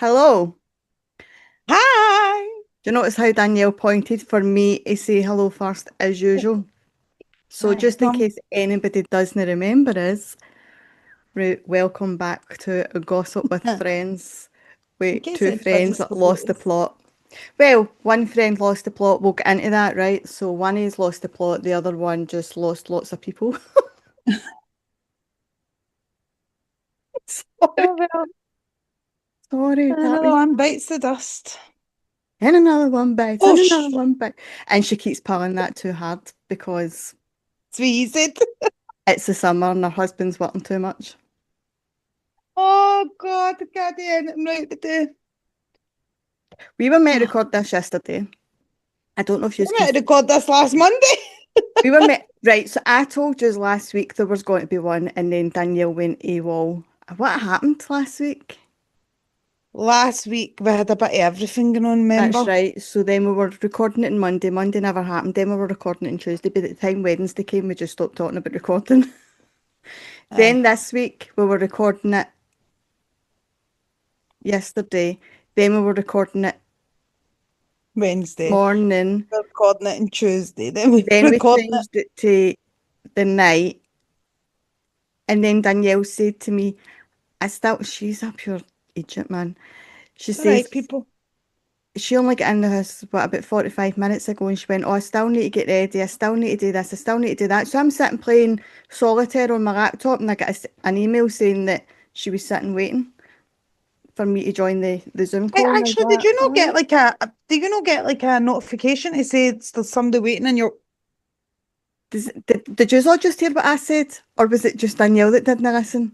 Hello. Hi. Do you notice how Danielle pointed for me to say hello first as usual? So Hi. just in case anybody doesn't remember us, welcome back to a Gossip with Friends In with case two friends anybody's that lost the forgotten. plot. Well, one friend lost the plot. We'll get into that, right? So one has lost the plot, the other one just lost lots of people. Sorry, Oh, well, sorry, that another was. one bites the dust. And another one bites, Oh, and another one bites. And she keeps pulling that too hard because squeeze. it's the summer and her husband's working too much. Oh, God, I can't do anything right today. We were meant to Oh, record this yesterday. I don't know if you we can meant to see. record this last Monday. We were met right. So I told you last week there was going to be one, and then Danielle went AWOL. What happened last week? Last week we had a bit of everything going on, That's remember? right. So then we were recording it on Monday. Monday never happened. Then we were recording it on Tuesday. By the time Wednesday came, we just stopped talking about recording. Then Aye. this week we were recording it yesterday. Then we were recording it Wednesday. morning. We're recording it on Tuesday. Then we Then we recording it. changed it to the night. And then Danielle said to me, she's a pure idiot, man. She It's all right, says people. she only got in the house, about 45 minutes ago, and she went, oh, I still need to get ready. I still need to do this. I still need to do that. So I'm sitting playing solitaire on my laptop, and I got an email saying that she was sitting waiting for me to join the Zoom Hey, call. And I was actually, did like, you not oh. get like did you not get like a notification to say there's somebody waiting in your Did you all just hear what I said? Or was it just Danielle that didn't listen?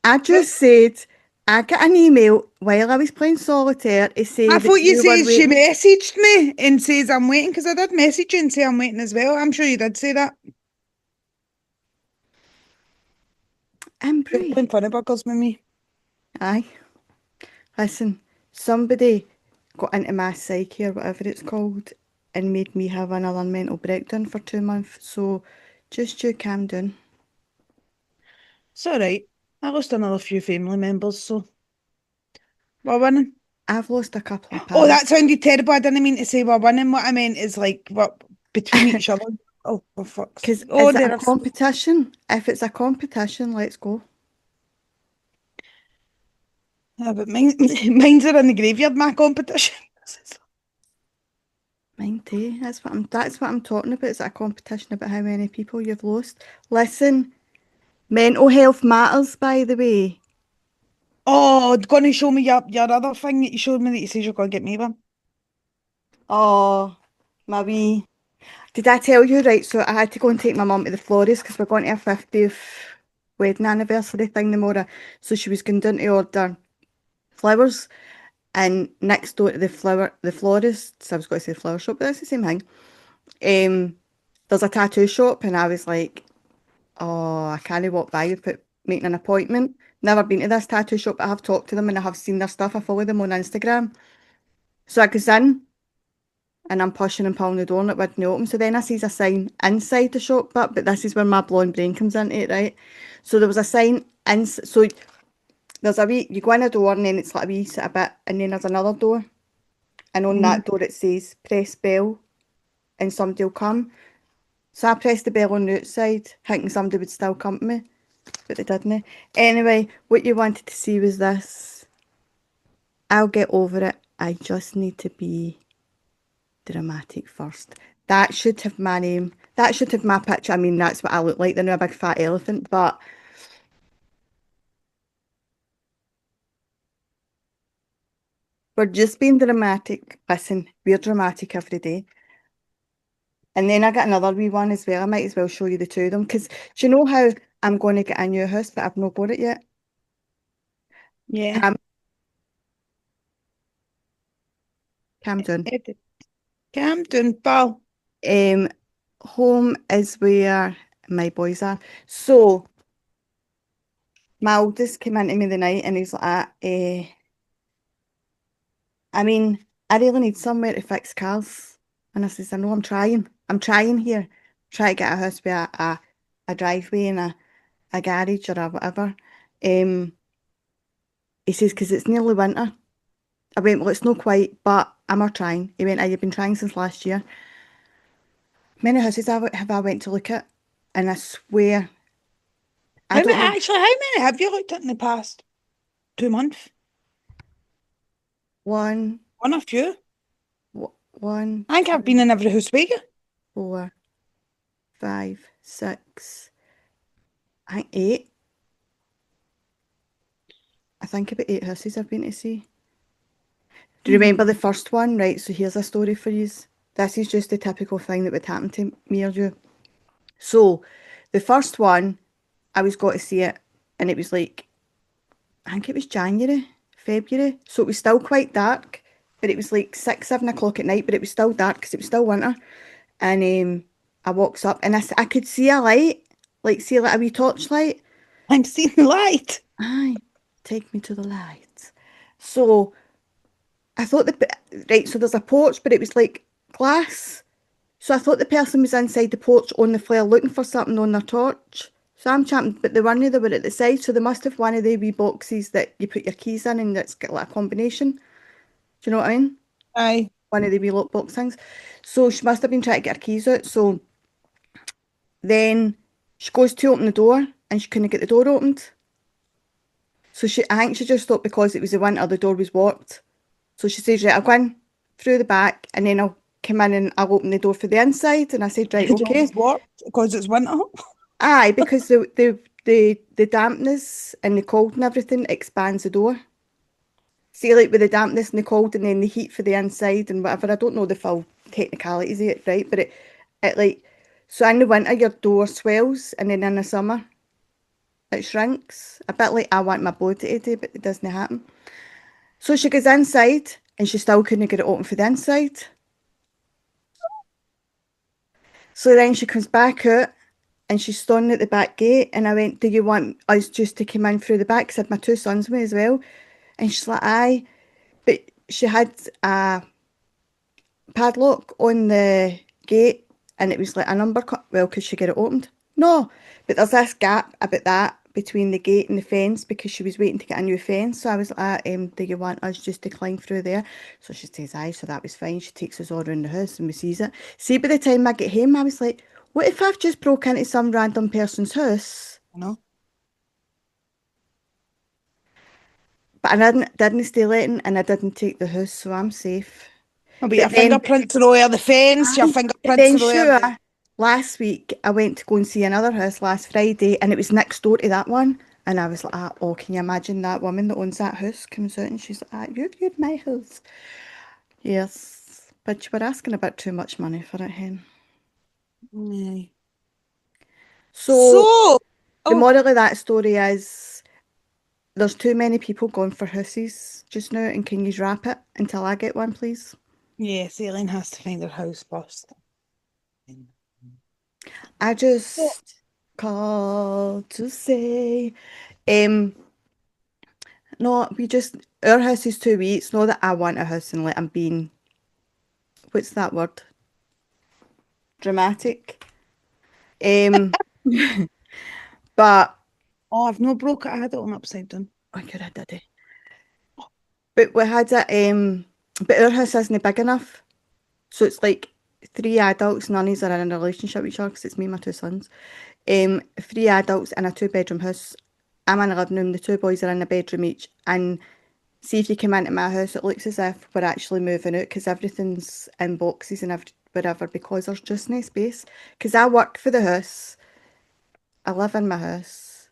I What? just said, I got an email while I was playing solitaire to say I that thought you you were said she waiting. messaged me and says I'm waiting because I did message you and say I'm waiting as well. I'm sure you did say that. You're Embry. playing funny buggers with me. Aye. Listen, somebody got into my psyche or whatever it's called and made me have another mental breakdown for 2 months. So just you calm down. It's all right. I lost another few family members, so we're winning. I've lost a couple of Oh, pals. that sounded terrible. I didn't mean to say we're winning. What I meant is like what between each other. Oh, for fuck's Because sake. Oh, is it a there's competition? If it's a competition, let's go. but mine, mine's are in the graveyard, my competition. Mine too. That's what I'm talking about. It's a competition about how many people you've lost. Listen, mental health matters, by the way. Oh, gonna show me your other thing that you showed me that you said you're gonna get me one. Oh, my wee. Did I tell you, right? So I had to go and take my mum to the florist because we're going to our 50th wedding anniversary thing tomorrow. So she was going down to order flowers, and next door to the florist, so I was going to say flower shop, but that's the same thing. There's a tattoo shop, and I was like, oh, I can't walk by without making an appointment. Never been to this tattoo shop, but I have talked to them and I have seen their stuff. I follow them on Instagram. So I goes in and I'm pushing and pulling the door and it wouldn't open. So then I sees a sign inside the shop, but this is where my blonde brain comes into it, right? So there was a sign in, so there's a wee, you go in a door and then it's like a wee sort of bit, and then there's another door, and on Mm. that door it says press bell and somebody will come. So I pressed the bell on the outside, thinking somebody would still come to me, but they didn't. Anyway, what you wanted to see was this. I'll get over it. I just need to be dramatic first. That should have my name. That should have my picture. I mean, that's what I look like. They're a big fat elephant, but we're just being dramatic. Listen, we're dramatic every day. And then I got another wee one as well. I might as well show you the two of them because do you know how I'm going to get a new house, but I've not got it yet? Yeah. Cam, Camden. Campton, pal. Um, Home is where my boys are. So my oldest came into me the night and he's like, I mean, I really need somewhere to fix cars. And I says, I know I'm trying. I'm trying here. Try to get a house with a driveway and a garage or a whatever. Um, He says, because it's nearly winter. I went, well, it's not quite, but I'm a trying. He went, you've been trying since last year. Many houses have I went to look at, and I swear, I How don't many, know, actually, how many have you looked at in the past 2 months? one, One or few? one, I think I've been two, in every house with you. 4, 5, 6, I think eight. I think about eight houses I've been to see. Do you remember Hmm. the first one? Right, so here's a story for you. This is just the typical thing that would happen to me or you. So, the first one, I was got to see it, and it was like, I think it was January, February. So it was still quite dark, but it was like 6, 7 o'clock at night, but it was still dark because it was still winter. And I walks up and I could see a light, like see like a wee torchlight. I'm seeing the light. Aye, take me to the light. So I thought right, so there's a porch, but it was like glass. So I thought the person was inside the porch on the flare looking for something on their torch. So I'm chatting, but they were at the side, so they must have one of the wee boxes that you put your keys in and it's got like a combination. Do you know what I mean? Aye. One of the wee lockbox things. So she must have been trying to get her keys out. So then she goes to open the door and she couldn't get the door opened. So I think she just thought because it was the winter, the door was warped. So she says, right, I'll go in through the back and then I'll come in and I'll open the door for the inside. And I said, right, The door okay. was warped because it's winter. Aye, because the dampness and the cold and everything expands the door. See, like with the dampness and the cold and then the heat for the inside and whatever. I don't know the full technicalities of it, right? But it like, so in the winter your door swells and then in the summer it shrinks. A bit like I want my body to do, but it doesn't happen. So she goes inside and she still couldn't get it open for the inside. So then she comes back out and she's standing at the back gate and I went, do you want us just to come in through the back? Because I had my two sons with me as well. And she's like, aye. But she had a padlock on the gate and it was like a number cut. Well, could she get it opened? No. But there's this gap about that between the gate and the fence because she was waiting to get a new fence. So I was like, do you want us just to climb through there? So she says, aye. So that was fine. She takes us all around the house and we sees it. See, by the time I get home, I was like, what if I've just broke into some random person's house? You know. But I didn't stay letting and I didn't take the house, so I'm safe. Oh, but But your then fingerprints are all over the fence, your Aye. But fingerprints then are all over sure, the. last week I went to go and see another house last Friday and it was next door to that one. And I was like, oh, can you imagine that woman that owns that house comes out and she's like, you're my house. Yes. But you were asking about too much money for it, hen. Aye. So So, the oh, moral of that story is there's too many people going for houses just now and can you wrap it until I get one, please? yes, Aileen has to find her house first. I So, just called to say, um, no, our house is 2 weeks. It's not that I want a house and like I'm being, what's that word? Dramatic. Um, but, oh, I've no broke it. I had it on upside down. oh God, I did it. But we had it, but our house isn't big enough. So it's like three adults, none of us are in a relationship with each other because it's me and my two sons. Three adults in a two-bedroom house. I'm in a living room, the two boys are in a bedroom each. And see if you come into my house, it looks as if we're actually moving out because everything's in boxes and whatever because there's just no space. Because I work for the house, I live in my house.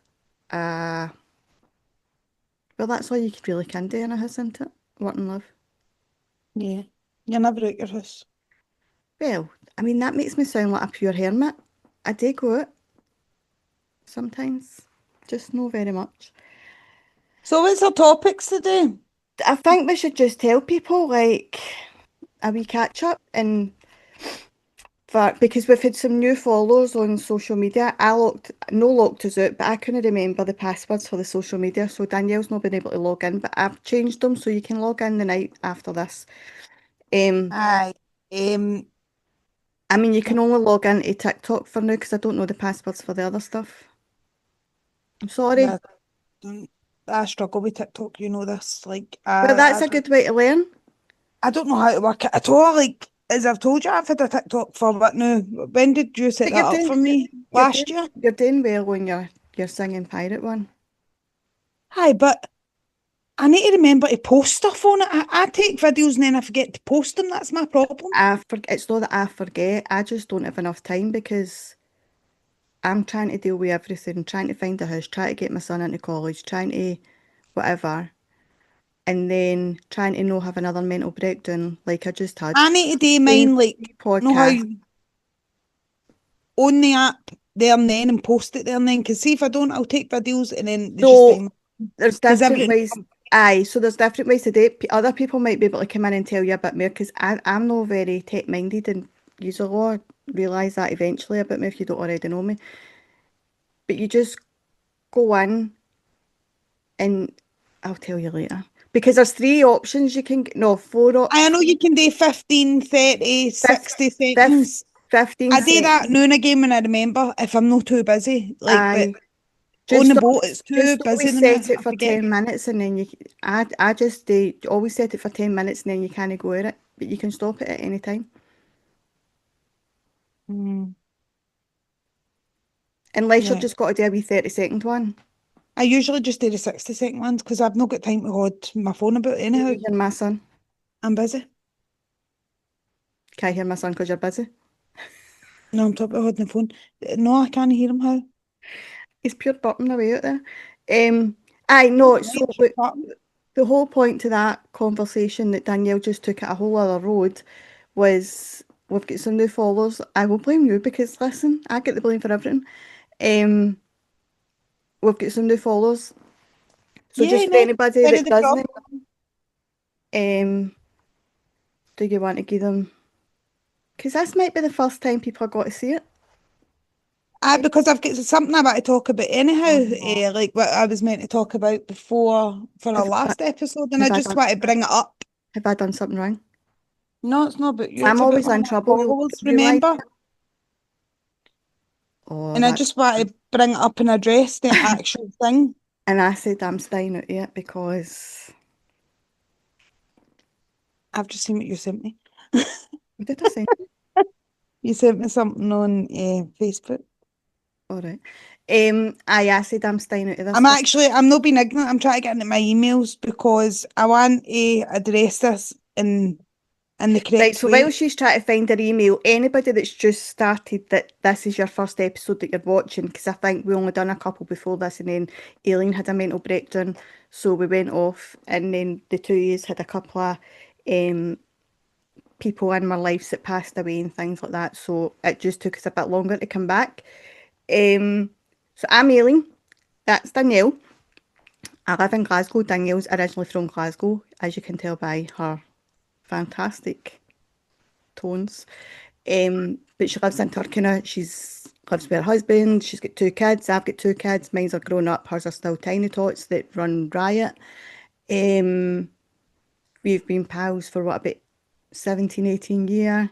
Uh, well, that's all you could really can do in a house, isn't it? Work and live. Yeah. You're never out your house. Well, I mean, that makes me sound like a pure hermit. I do go out sometimes, just no very much. So, what's our topics today? I think we should just tell people like a wee catch up and for because we've had some new followers on social media. I locked us out, but I couldn't remember the passwords for the social media, so Danielle's not been able to log in, but I've changed them so you can log in the night after this. Um, Aye. Um, I mean you can only log into TikTok for now because I don't know the passwords for the other stuff. I'm sorry. that, done. I struggle with TikTok, you know this. Like But that's I a don't good way to learn. I don't know how to work it at all. Like as I've told you, I've had a TikTok for what now? When did you set But that up for me? Last year? you're doing well on your singing pirate one. Hi, but I need to remember to post stuff on it. I take videos and then I forget to post them. That's my problem. It's not that I forget. I just don't have enough time because I'm trying to deal with everything, trying to find a house, trying to get my son into college, trying to whatever, and then trying to not have another mental breakdown like I just had. I need to do Doing mine like know how podcast. you own the app there and then and post it there and then. Because see if I don't, I'll take videos and then they just So time there's because different everything. ways. Aye, so there's different ways to do it. Other people might be able to come in and tell you a bit more because I'm not very tech minded and you'll all realise that eventually about me if you don't already know me. But you just go in and I'll tell you later. Because there's three options you can no, I know you can do 15, 30, fif- 60 fif- seconds. 15 I do that seconds. now and again when I remember if I'm not too busy. Like, but I on just the boat, it's too just busy always now. set it I for forget. 10 minutes and then I just always set it for 10 minutes and then you kind of go at it. But you can stop it at any time. Mm, Unless you've yeah. just got to do a wee 30-second one. I usually just do the 60-second ones because I've not got time to hold my phone about Can anyhow. you hear my son? I'm busy. Can I hear my son because you're busy? No, I'm talking about holding the phone. No, I can't hear him. How? He's pure burping away out there. I know. So Right, shut up. the whole point to that conversation that Danielle just took at a whole other road was we've got some new followers. I will blame you because listen, I get the blame for everything. Um, we've got some new followers. So Yeah, just for no. anybody Where are that they from? doesn't, um, do you want to give them? Because this might be the first time people have got to see it. Because I've got something I want to talk about Oh anyhow, no. like what I was meant to talk about before for our Have, I- last episode, and I have I just done want to bring it up. have I done something wrong? No, it's not about you, I'm it's about always my in trouble. You'll followers, realise. remember? Oh, And I that's just want to bring it up and address the actual thing. and I said I'm staying out yet because I've just seen what you sent me. what did I say? You sent me something on Facebook. All right. I said I'm staying out of this for I'm not being ignorant. I'm trying to get into my emails because I want to address this in the right. correct So way. while she's trying to find her email, anybody that's just started that this is your first episode that you're watching, because I think we only done a couple before this, and then Aileen had a mental breakdown, so we went off, and then the two years had a couple of um people in my lives that passed away and things like that. So it just took us a bit longer to come back. Um, so I'm Aileen. That's Danielle. I live in Glasgow. Danielle's originally from Glasgow, as you can tell by her fantastic tones. But she lives in Turkey now. She's lives with her husband. She's got two kids. I've got two kids. Mine's are grown up. Hers are still tiny tots that run riot. Um, we've been pals for what, about 17, 18 years.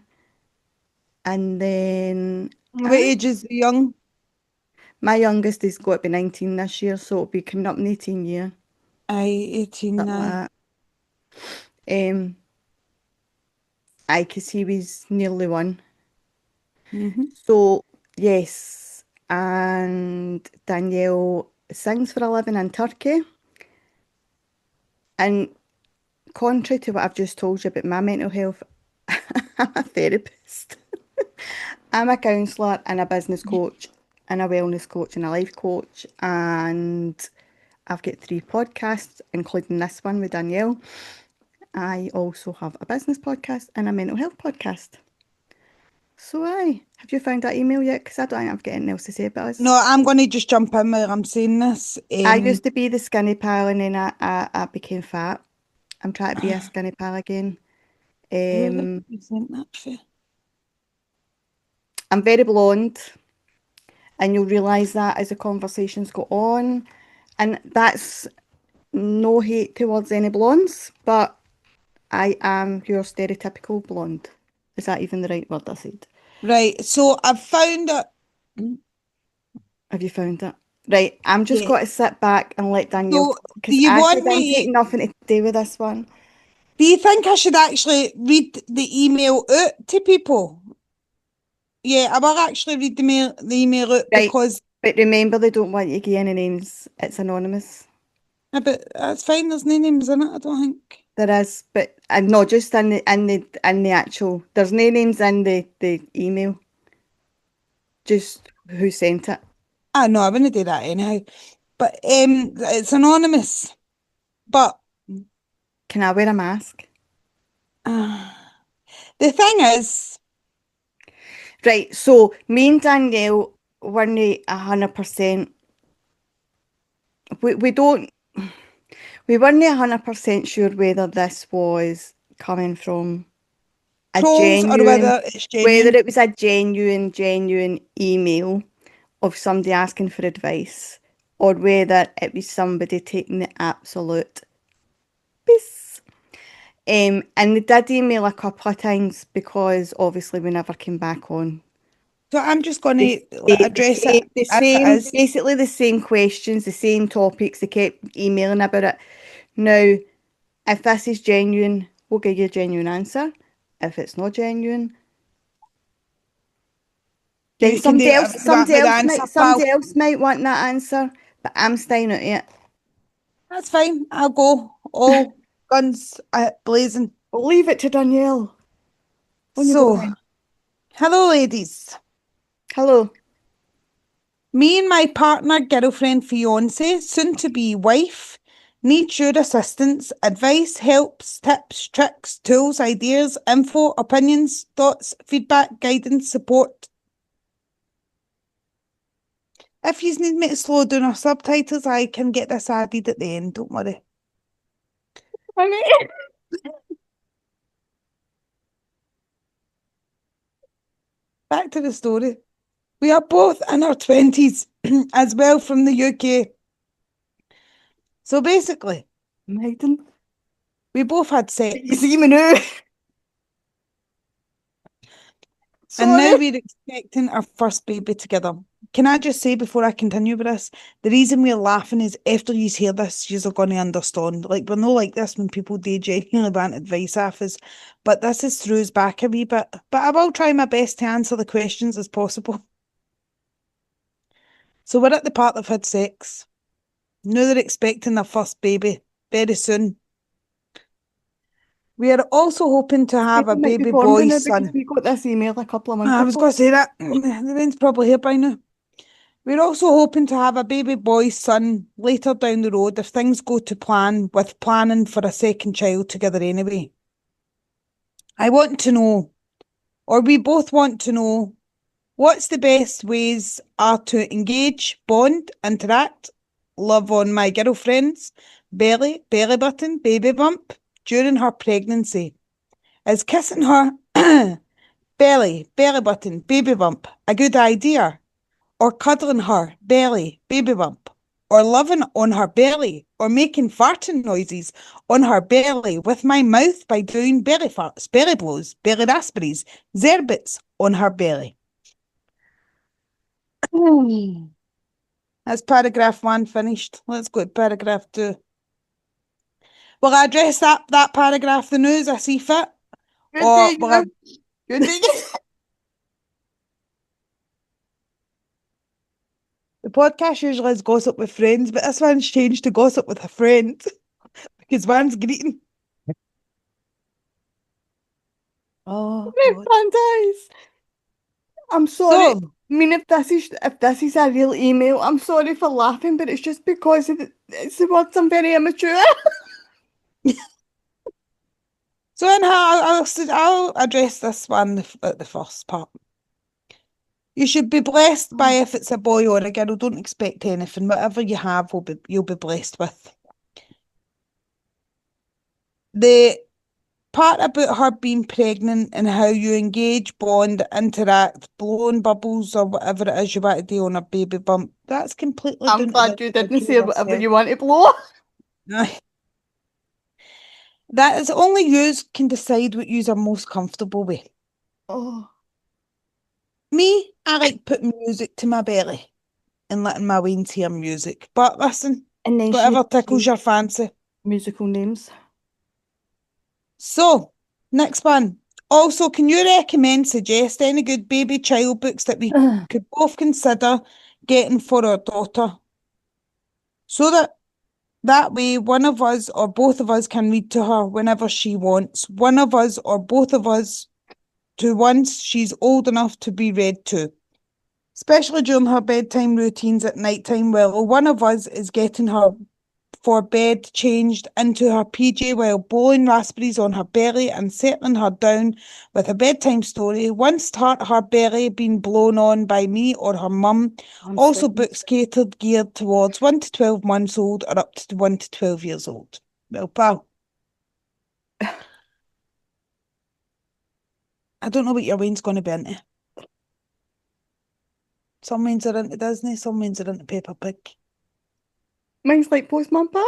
And then What age is the young? my youngest is got to be 19 this year, so it'll be coming up in 18 year, Aye, 18 something now. like that. Aye, 'cause he was nearly one. Mm-hmm. So, yes, and Danielle sings for a living in Turkey. And contrary to what I've just told you about my mental health, I'm a therapist. I'm a counsellor and a business coach and a wellness coach and a life coach. And I've got three podcasts, including this one with Danielle. I also have a business podcast and a mental health podcast. So, aye, have you found that email yet? Because I don't think I've got anything else to say about us. No, I'm going to just jump in while I'm saying this. I used to be the skinny pal and then I became fat. I'm trying to be a Where skinny pal again. did Um, you send that for? I'm very blonde, and you'll realise that as the conversations go on. And that's no hate towards any blondes, but I am your stereotypical blonde. Is that even the right word I said? Right, so I've found it. Have you found it? Right, I'm just Yeah. got to sit back and let Danielle So, talk do because you I said want I'm me? taking nothing to do with this one. Do you think I should actually read the email out to people? Yeah, I will actually read the email out Right, because but remember they don't want you to give any names. It's anonymous. but that's fine. There's no names in it. I don't think. There is, but not just in the actual. There's no names in the email. Just who sent it. Ah, no, I wouldn't do that anyhow. But it's anonymous. But Can I wear a mask? uh, the thing is, Right. So me and Danielle weren't 100%. We don't. We weren't 100% sure whether this was coming from a trolls or genuine, whether it's whether genuine. it was a genuine email of somebody asking for advice, or whether it was somebody taking the absolute piss. And they did email a couple of times because obviously we never came back on. So I'm just going The, to the address it same, the as it same, is. basically the same questions, the same topics. They kept emailing about it. Now, if this is genuine, we'll give you a genuine answer. If it's not genuine, then You can do somebody else, whatever you want somebody with the else answer, might, pal. somebody else might want that answer. But I'm staying out of it. That's fine. I'll go. All guns blazing. We'll leave it to Danielle. On you go So, then. hello, ladies. Hello. Me and my partner, girlfriend, fiance, soon to be wife, need your assistance, advice, helps, tips, tricks, tools, ideas, info, opinions, thoughts, feedback, guidance, support. If you need me to slow down our subtitles, I can get this added at the end, don't worry. Honey. Back to the story. We are both in our 20s, as well from the UK. So basically, Maiden. we both had You sex. see me now. And now Sorry. we're expecting our first baby together. Can I just say before I continue with this, the reason we're laughing is after you hear this, you're going to understand. Like, we're not like this when people do genuinely want advice off us, but this is throws back a wee bit. But I will try my best to answer the questions as possible. So we're at the part they've had sex. Now they're expecting their first baby very soon. We are also hoping to have a People might be baby born by boy now because son. we got this email a couple of months I was ago. going to say that. The rain's probably here by now. We're also hoping to have a baby boy son later down the road if things go to plan with planning for a second child together anyway. I want to know, or we both want to know, what's the best ways are to engage, bond, interact, love on my girlfriend's belly button, baby bump during her pregnancy. Is kissing her belly button, baby bump a good idea? Or cuddling her belly, baby bump, or loving on her belly, or making farting noises on her belly with my mouth by doing belly farts, belly blows, belly raspberries, zerbits on her belly. That's paragraph one finished. Let's go to paragraph two. Will I address that paragraph the news I see fit? Good Or day, will I, you. Good day. the podcast usually is gossip with friends, but this one's changed to gossip with a friend because one's greeting. Oh God. Fantastic. I'm sorry. So, I mean, if this is a real email, I'm sorry for laughing, but it's just because it's the words I'm very immature. So anyhow, I'll address this one at the first part. You should be blessed by if it's a boy or a girl. Don't expect anything. Whatever you have, you'll be blessed with. The part about her being pregnant and how you engage, bond, interact, blowing bubbles or whatever it is you want to do on a baby bump, that's completely I'm down to the glad you didn't say individual whatever herself. you want to blow. Aye. That is only yous can decide what yous are most comfortable with. Oh, Me, I like putting music to my belly and letting my Waynes hear music. But listen, And then she whatever tickles changed your fancy. musical names. So, next one. Also, can you recommend, suggest any good baby child books that we could both consider getting for our daughter? So that way one of us or both of us can read to her whenever she wants. One of us or both of us to once she's old enough to be read to. Especially during her bedtime routines at night time, while one of us is getting her for bed changed into her PJ while blowing raspberries on her belly and settling her down with a bedtime story. Once her belly being blown on by me or her mum. I'm Also sweating. books catered geared towards 1 to 12 months old or up to 1 to 12 years old. Well, pal, I don't know what your Wayne's going to be into. Some Waynes are into Disney, some Waynes are into Peppa Pig. Mine's like Postman Pat.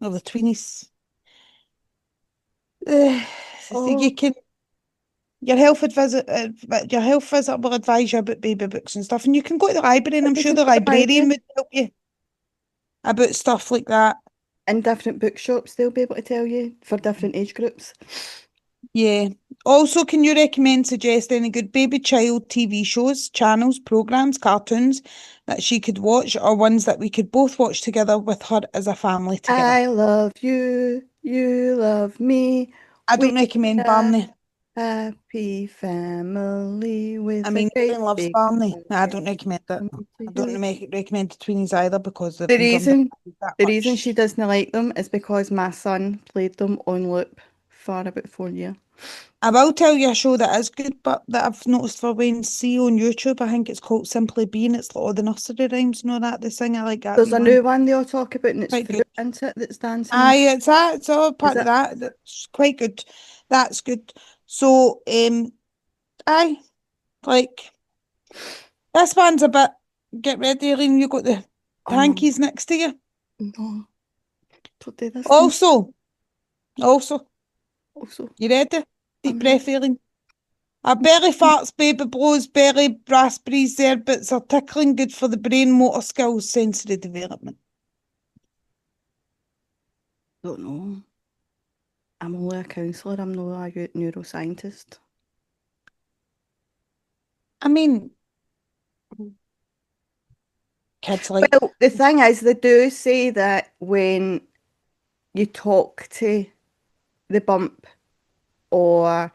Or the tweenies. Uh, Oh, you can your health visit will advise you about baby books and stuff, and you can go to the library, and but I'm you sure can the go to the librarian library would help you about stuff like that. in different bookshops. They'll be able to tell you for different age groups. Yeah. Also, can you recommend, suggest any good baby child TV shows, channels, programs, cartoons that she could watch, or ones that we could both watch together with her as a family together? I love you. You love me. I We don't recommend are Barney. happy family I with a mean, great Aileen loves big Barney. smile. I don't recommend it. Coming to I don't you. recommend the tweenies either because they've The been done reason, that the reason she much. doesn't like them is because my son played them on loop for about 4 years. I will tell you a show that is good, but that I've noticed for Wayne C on YouTube. I think it's called Simply Being. It's like all the nursery rhymes and all that. They sing. I like that There's wee a one. new one they all talk about, and it's Quite fruit, good. isn't it, that's dancing. Aye, it's that. It's all Is part of it? that. That's quite good. That's good. So, aye, like this one's a bit. Get ready, Eileen. You got the Oh no, hankies next to you. no, don't do this to me. Also, also, Also, you ready? Deep I'm ready. breath, Eileen. A belly farts, baby blows, belly raspberries, there, bits are tickling, good for the brain, motor skills, sensory development. Don't know. I'm only a counsellor. I'm not a neuroscientist. I mean, kids like, Well, the thing is, they do say that when you talk to the bump or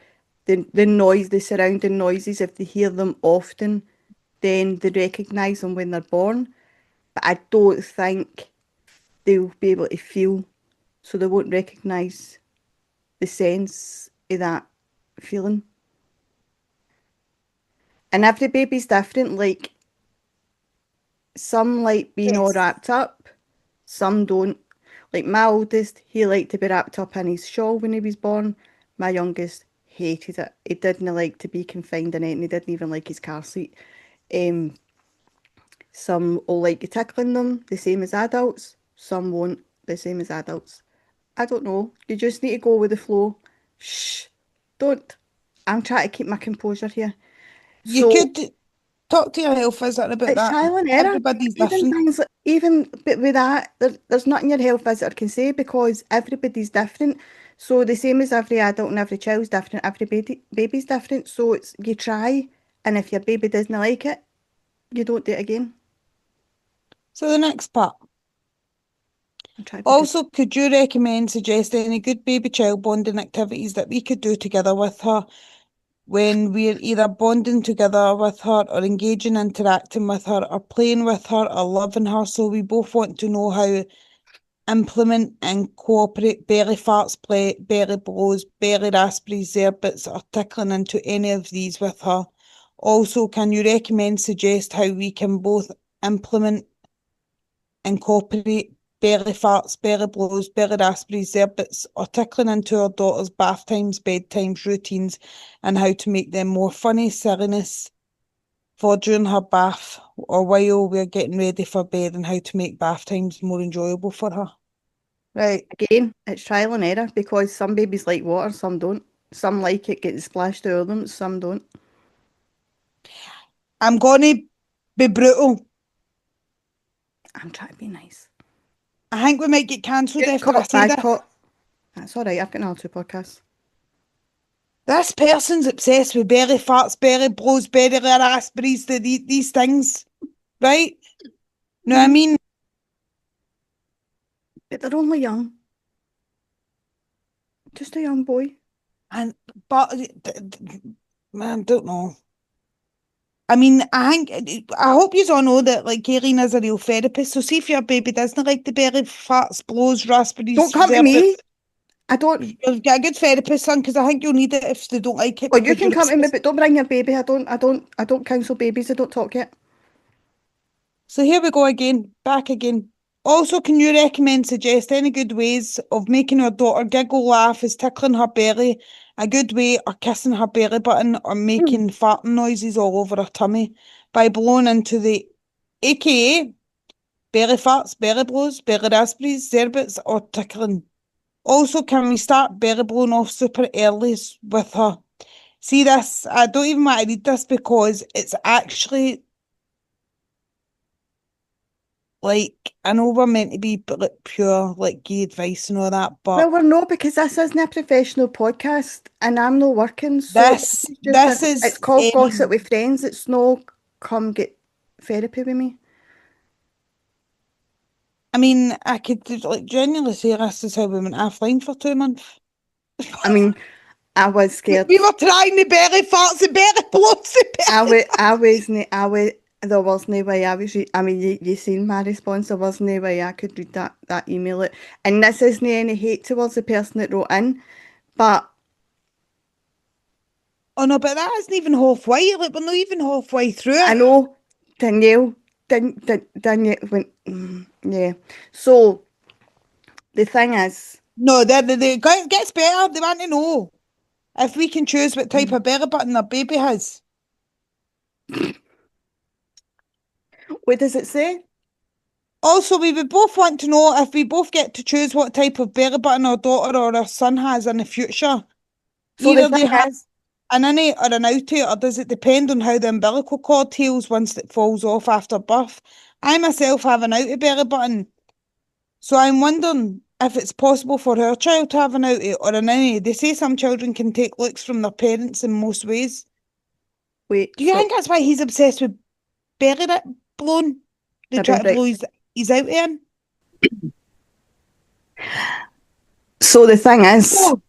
the noise, the surrounding noises, if they hear them often, then they recognise them when they're born. But I don't think they'll be able to feel, so they won't recognise the sense of that feeling. And every baby's different. Like some like being all yes. wrapped up, some don't. Like my oldest, he liked to be wrapped up in his shawl when he was born. My youngest hated it. He didn't like to be confined in it, and he didn't even like his car seat. Um, some will like you tickling them, the same as adults. Some won't, the same as adults. I don't know. You just need to go with the flow. Shh, don't. I'm trying to keep my composure here. You So could talk to your health visitor about it's that. trial and error. Everybody's Even different. things, even but with that, there's nothing your health visitor can say because everybody's different. So the same as every adult and every child's different, every baby's different. So it's you try, and if your baby doesn't like it, you don't do it again. So the next part. I try to be good. Also, could you recommend, suggest any good baby child bonding activities that we could do together with her when we're either bonding together with her or engaging, interacting with her or playing with her or loving her. So we both want to know how implement and cooperate belly farts, belly blows, belly raspberries, zerbits or tickling into any of these with her. Also, can you recommend, suggest how we can both implement incorporate belly farts, belly blows, belly raspberries, zerbits, or tickling into our daughter's bath times, bedtimes, routines, and how to make them more funny, silliness for during her bath or while we're getting ready for bed, and how to make bath times more enjoyable for her. Right. Again, it's trial and error because some babies like water, some don't. Some like it getting splashed out of them, some don't. I'm going to be brutal. I'm trying to be nice. I think we might get cancelled Good after I cop, say bad that. cop. That's all right. I've got another 2 podcasts. This person's obsessed with belly farts, belly blows, belly raspberries, these things, right? No, I mean, But they're only young. Just a young boy. and but I don't know. I mean, I hope you all know that like Aileen is a real therapist. So see if your baby doesn't like the belly farts, blows, raspberries, Don't come to sherbet, me. I don't. you'll get a good therapist, son, because I think you'll need it if they don't like it Well, you because can you're come to me, obsessed. but don't bring your baby. I don't counsel babies. I don't talk yet. So here we go again, back again. Also, can you suggest any good ways of making your daughter giggle, laugh, is tickling her belly a good way, or kissing her belly button, or making farting noises all over her tummy by blowing into the AKA belly farts, belly blows, belly raspberries, zerbits, or tickling. Also, can we start belly blowing off super early with her? See this, I don't even want to read this because it's actually like, I know we're meant to be like pure like gay advice and all that, Well, but we're not because this isn't a professional podcast and I'm not working. So this this is just this it's is called Gossip with Friends. It's no come get therapy with me. I mean, I could like genuinely say this is how we went offline for 2 months. I mean, I was scared. We were trying the belly farts and belly blows the belly. There was no way I was, I mean, you seen my response. There was no way I could read that email it. And this isn't any hate towards the person that wrote in, but Oh no, but that isn't even halfway. Like we're not even halfway through I it. know Danielle went, yeah. So the thing is, No, it gets better. They want to know if we can choose what type of belly button their baby has. what does it say? Also, we would both want to know if we both get to choose what type of belly button our daughter or our son has in the future. So the Either they thing have is, an innie or an outie, or does it depend on how the umbilical cord heals once it falls off after birth? I myself have an outie belly button, so I'm wondering if it's possible for her child to have an outie or an innie. They say some children can take looks from their parents in most ways. wait, Do you so think that's why he's obsessed with belly blown? They try maybe to right. blow his outie in? So the thing is, Oh,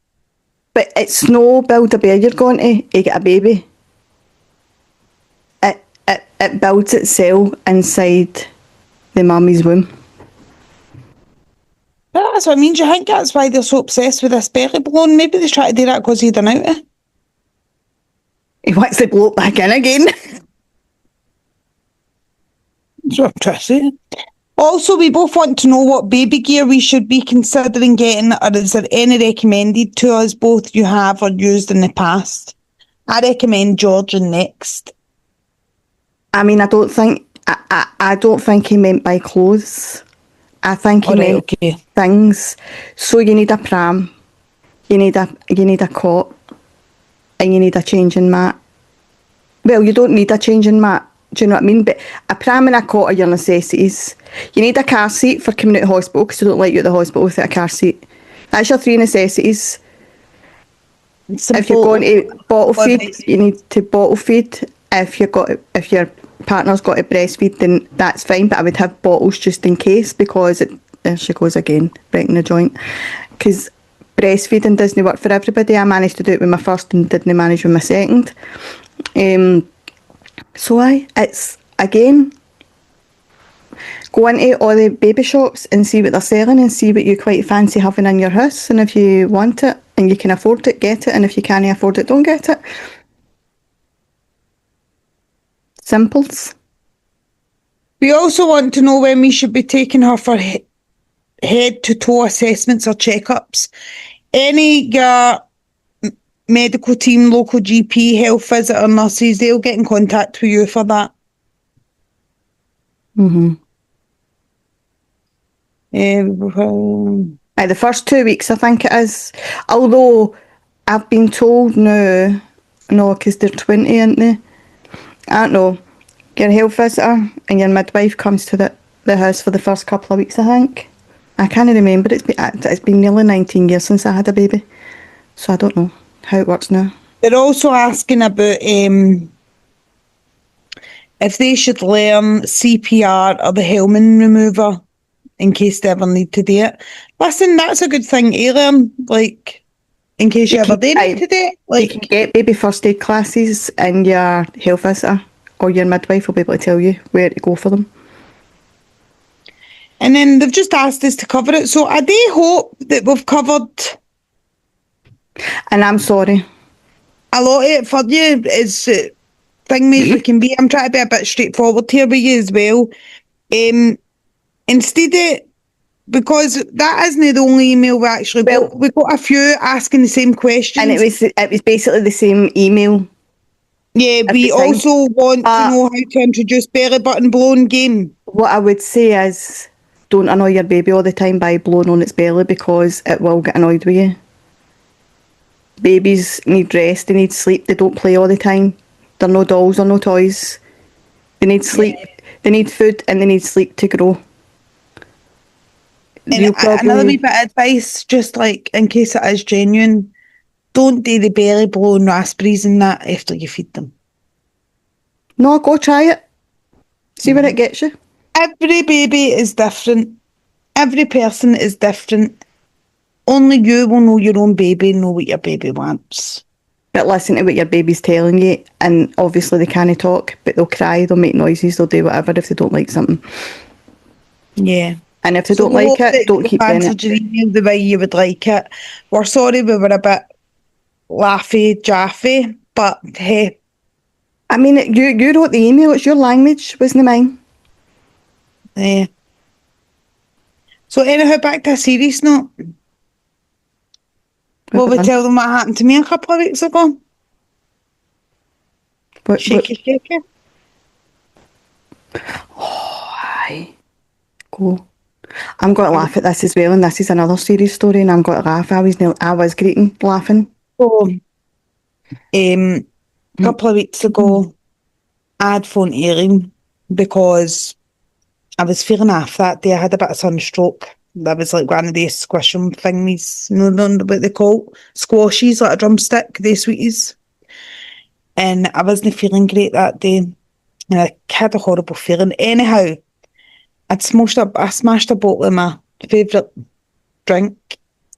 but it's no build a bear you're going to get a baby. It builds itself inside the mummy's womb. but that's what I mean. Do you think that's why they're so obsessed with this belly blown? Maybe they try to do that because he had an outie. He wants to blow it back in again. That's what I'm trying to say. Also, we both want to know what baby gear we should be considering getting, or is there any recommended to us both you have or used in the past? I recommend Georgian Next. I mean, I don't think he meant by clothes. I think he All right, meant okay. things. So you need a pram, you need a cot, and you need a changing mat. Well, you don't need a changing mat. Do you know what I mean? But a pram and a cot are your necessities. You need a car seat for coming out of hospital because they don't let you at the hospital without a car seat. That's your 3 necessities. If you're going Simple. to bottle feed, Body. you need to bottle feed. If your partner's got to breastfeed, then that's fine. But I would have bottles just in case because there she goes again, breaking the joint. Because breastfeeding doesn't work for everybody. I managed to do it with my first and didn't manage with my second. So it's again, go into all the baby shops and see what they're selling and see what you quite fancy having in your house. And if you want it and you can afford it, get it. And if you can't afford it, don't get it. Simples. We also want to know when we should be taking her for head to toe assessments or checkups. Any medical team, local GP, health visitor, nurses, they'll get in contact with you for that. The first 2 weeks, I think it is. Although I've been told now, no, because they're 20, aren't they? I don't know. Your health visitor and your midwife comes to the house for the first couple of weeks, I think. I can't remember. It's been nearly 19 years since I had a baby. So I don't know how it works now. They're also asking about if they should learn CPR or the helmet remover in case they ever need to do it. Listen, that's a good thing to learn, like, in case you ever do need to do it. You can Like, get baby first aid classes and your health visitor or your midwife will be able to tell you where to go for them. and then they've just asked us to cover it. So I do hope that we've covered And I'm sorry. a lot of it for you. As thing as we can be. I'm trying to be a bit straightforward here with you as well. Instead of, because that isn't the only email we actually got. We got a few asking the same questions. And it was basically the same email. Yeah, we also want to know how to introduce belly button blowing game. What I would say is don't annoy your baby all the time by blowing on its belly because it will get annoyed with you. Babies need rest, they need sleep, they don't play all the time. They're no dolls or no toys. They need sleep, they need food and they need sleep to grow. And another wee bit of advice, just like in case it is genuine, don't do the belly blowing raspberries and that after you feed them. No, go try it. See where it gets you. Every baby is different. Every person is different. Only you will know your own baby and know what your baby wants. But listen to what your baby's telling you, and obviously they can't talk, but they'll cry, they'll make noises, they'll do whatever if they don't like something. Yeah. And if they don't like it, don't keep doing it. Your email the way you would like it. We're sorry we were a bit laughy, jaffy, but hey. I mean, you wrote the email, it's your language, wasn't it mine? Yeah. So anyhow, back to a serious note. Will we tell them what happened to me a couple of weeks ago? Shaky. Oh, aye. Go. I'm going to laugh at this as well, and this is another serious story, and I'm going to laugh. I was greeting, laughing. So, a couple of weeks ago, I had phoned Erin because I was feeling off that day. I had a bit of sunstroke. That was like one of these squishing thingies, you know what they call squashies, like a drumstick, they sweeties. And I wasn't feeling great that day. And I had a horrible feeling. Anyhow, I smashed a bottle of my favourite drink.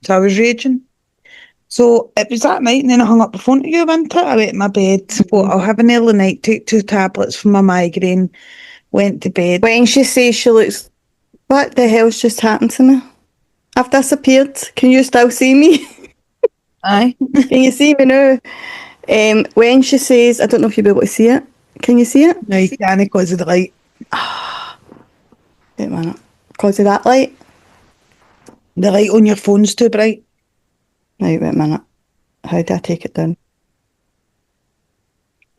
So I was raging. So it was that night, and then I hung up the phone to you, went I went to my bed, thought I'll have an early night, take 2 tablets for my migraine, went to bed. When she says she looks, what the hell's just happened to me? I've disappeared. Can you still see me? Aye. Can you see me now? When she says, I don't know if you'll be able to see it. Can you see it? No, you can't because of the light. Wait a minute. Because of that light? The light on your phone's too bright. Right, wait a minute. How do I take it down?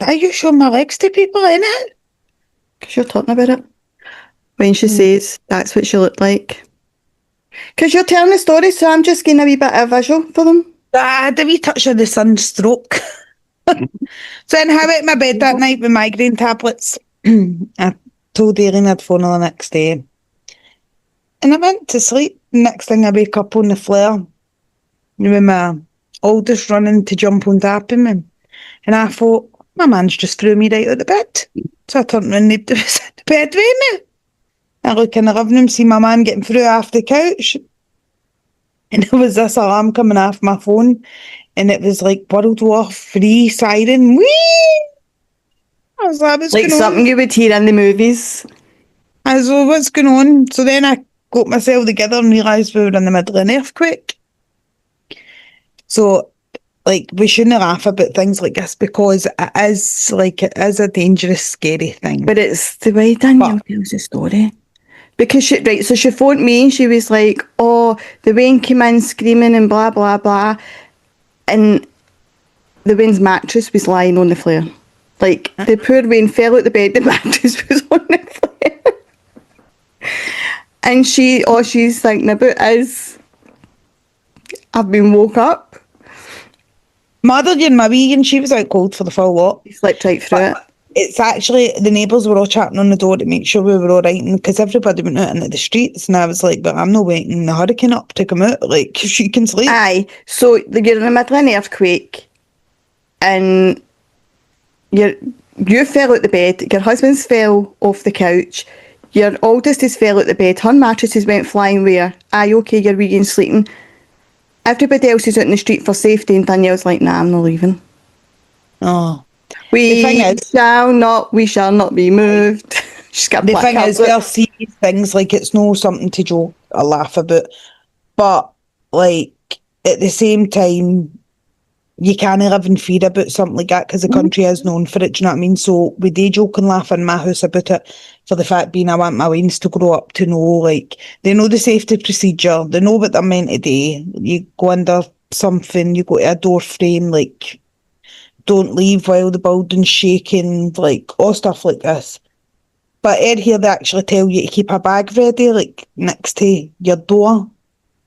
Are you showing my legs to people, innit? Because you're talking about it. When she says that's what she looked like. Because you're telling the story, so I'm just getting a wee bit of a visual for them. I had a wee touch of the sunstroke. So anyhow, I went to my bed that night with migraine tablets. I told Erin I'd phone her the next day. And I went to sleep. Next thing I wake up on the flare with my oldest running to jump on top of me. And I thought, my man's just threw me right out the bed. So I turned around and he was in the bed with me. I look in the living room, see my man getting through off the couch. And there was this alarm coming off my phone. And it was like World War III siren. Whee! I was like, what's going on? Like something you would hear in the movies. I was like, what's going on? So then I got myself together and realised we were in the middle of an earthquake. So, like, we shouldn't laugh about things like this because it is a dangerous, scary thing. But it's the way Danielle tells the story. Because so she phoned me and she was like, oh, the Wayne came in screaming and blah, blah, blah. And the Wayne's mattress was lying on the flare. Like, the poor Wayne fell out the bed, the mattress was on the flare. And all she's thinking about is, I've been woke up. Mother and my wee, and she was out cold for the full lot. He slept right through it. It's actually, the neighbours were all chatting on the door to make sure we were all right, because everybody went out into the streets, and I was like, but I'm not waiting the hurricane up to come out, like, she can sleep. Aye, so you're in the middle of an earthquake and you fell out the bed, your husband's fell off the couch, your oldest has fell out the bed, her mattresses went flying where, aye, okay, you're wee and sleeping. Everybody else is out in the street for safety and Danielle's like, nah, I'm not leaving. Oh. We thing is- we shall not be moved. She's got a The black thing is, carpet. they'll see these things, like, it's no something to joke or laugh about, but, like, at the same time, you can't live in fear about something like that, because the country is known for it, do you know what I mean? So we do joke and laugh in my house about it, for the fact being I want my weans to grow up to know, like, they know the safety procedure, they know what they're meant to do. You go under something, you go to a door frame, like, don't leave while the building's shaking, like, all stuff like this. But Ed here, they actually tell you to keep a bag ready, like, next to your door.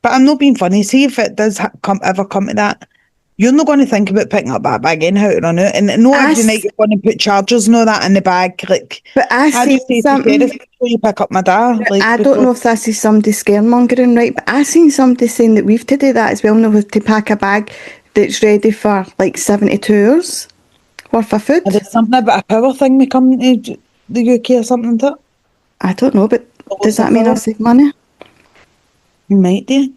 But I'm not being funny. See, if it does ever come to that, you're not going to think about picking up that bag anyhow to run out. And no, every night you're going to put chargers and all that in the bag. Like, But I I seen just say to something. Sheriff, make sure you pick up my dad. Like, I don't know if this is somebody scaremongering, right? But I seen somebody saying that we've to do that as well. No, to pack a bag that's ready for like 72 hours worth of food. there's something about a power thing we come to the UK or something to it. I don't know, but does that mean I power. save money? You might do.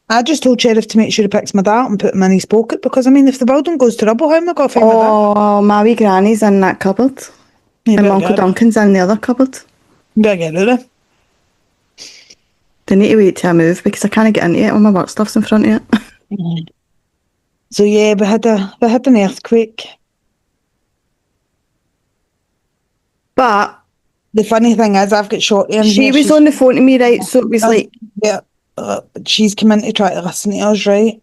I just told Sheriff to make sure he picks my dad and put him in his pocket, because, I mean, if the building goes to rubble, how am I going to find my dad? Oh, my wee granny's in that cupboard. You And better my Uncle get it. Duncan's in the other cupboard. You better get rid of it. They need to wait till I move because I can't get into it. All my work stuff's in front of it. So yeah, we had an earthquake. But The funny thing is, I've got Shorty in she here. was on the phone to me, right? So it was like, yeah, she's come in to try to listen to us, right?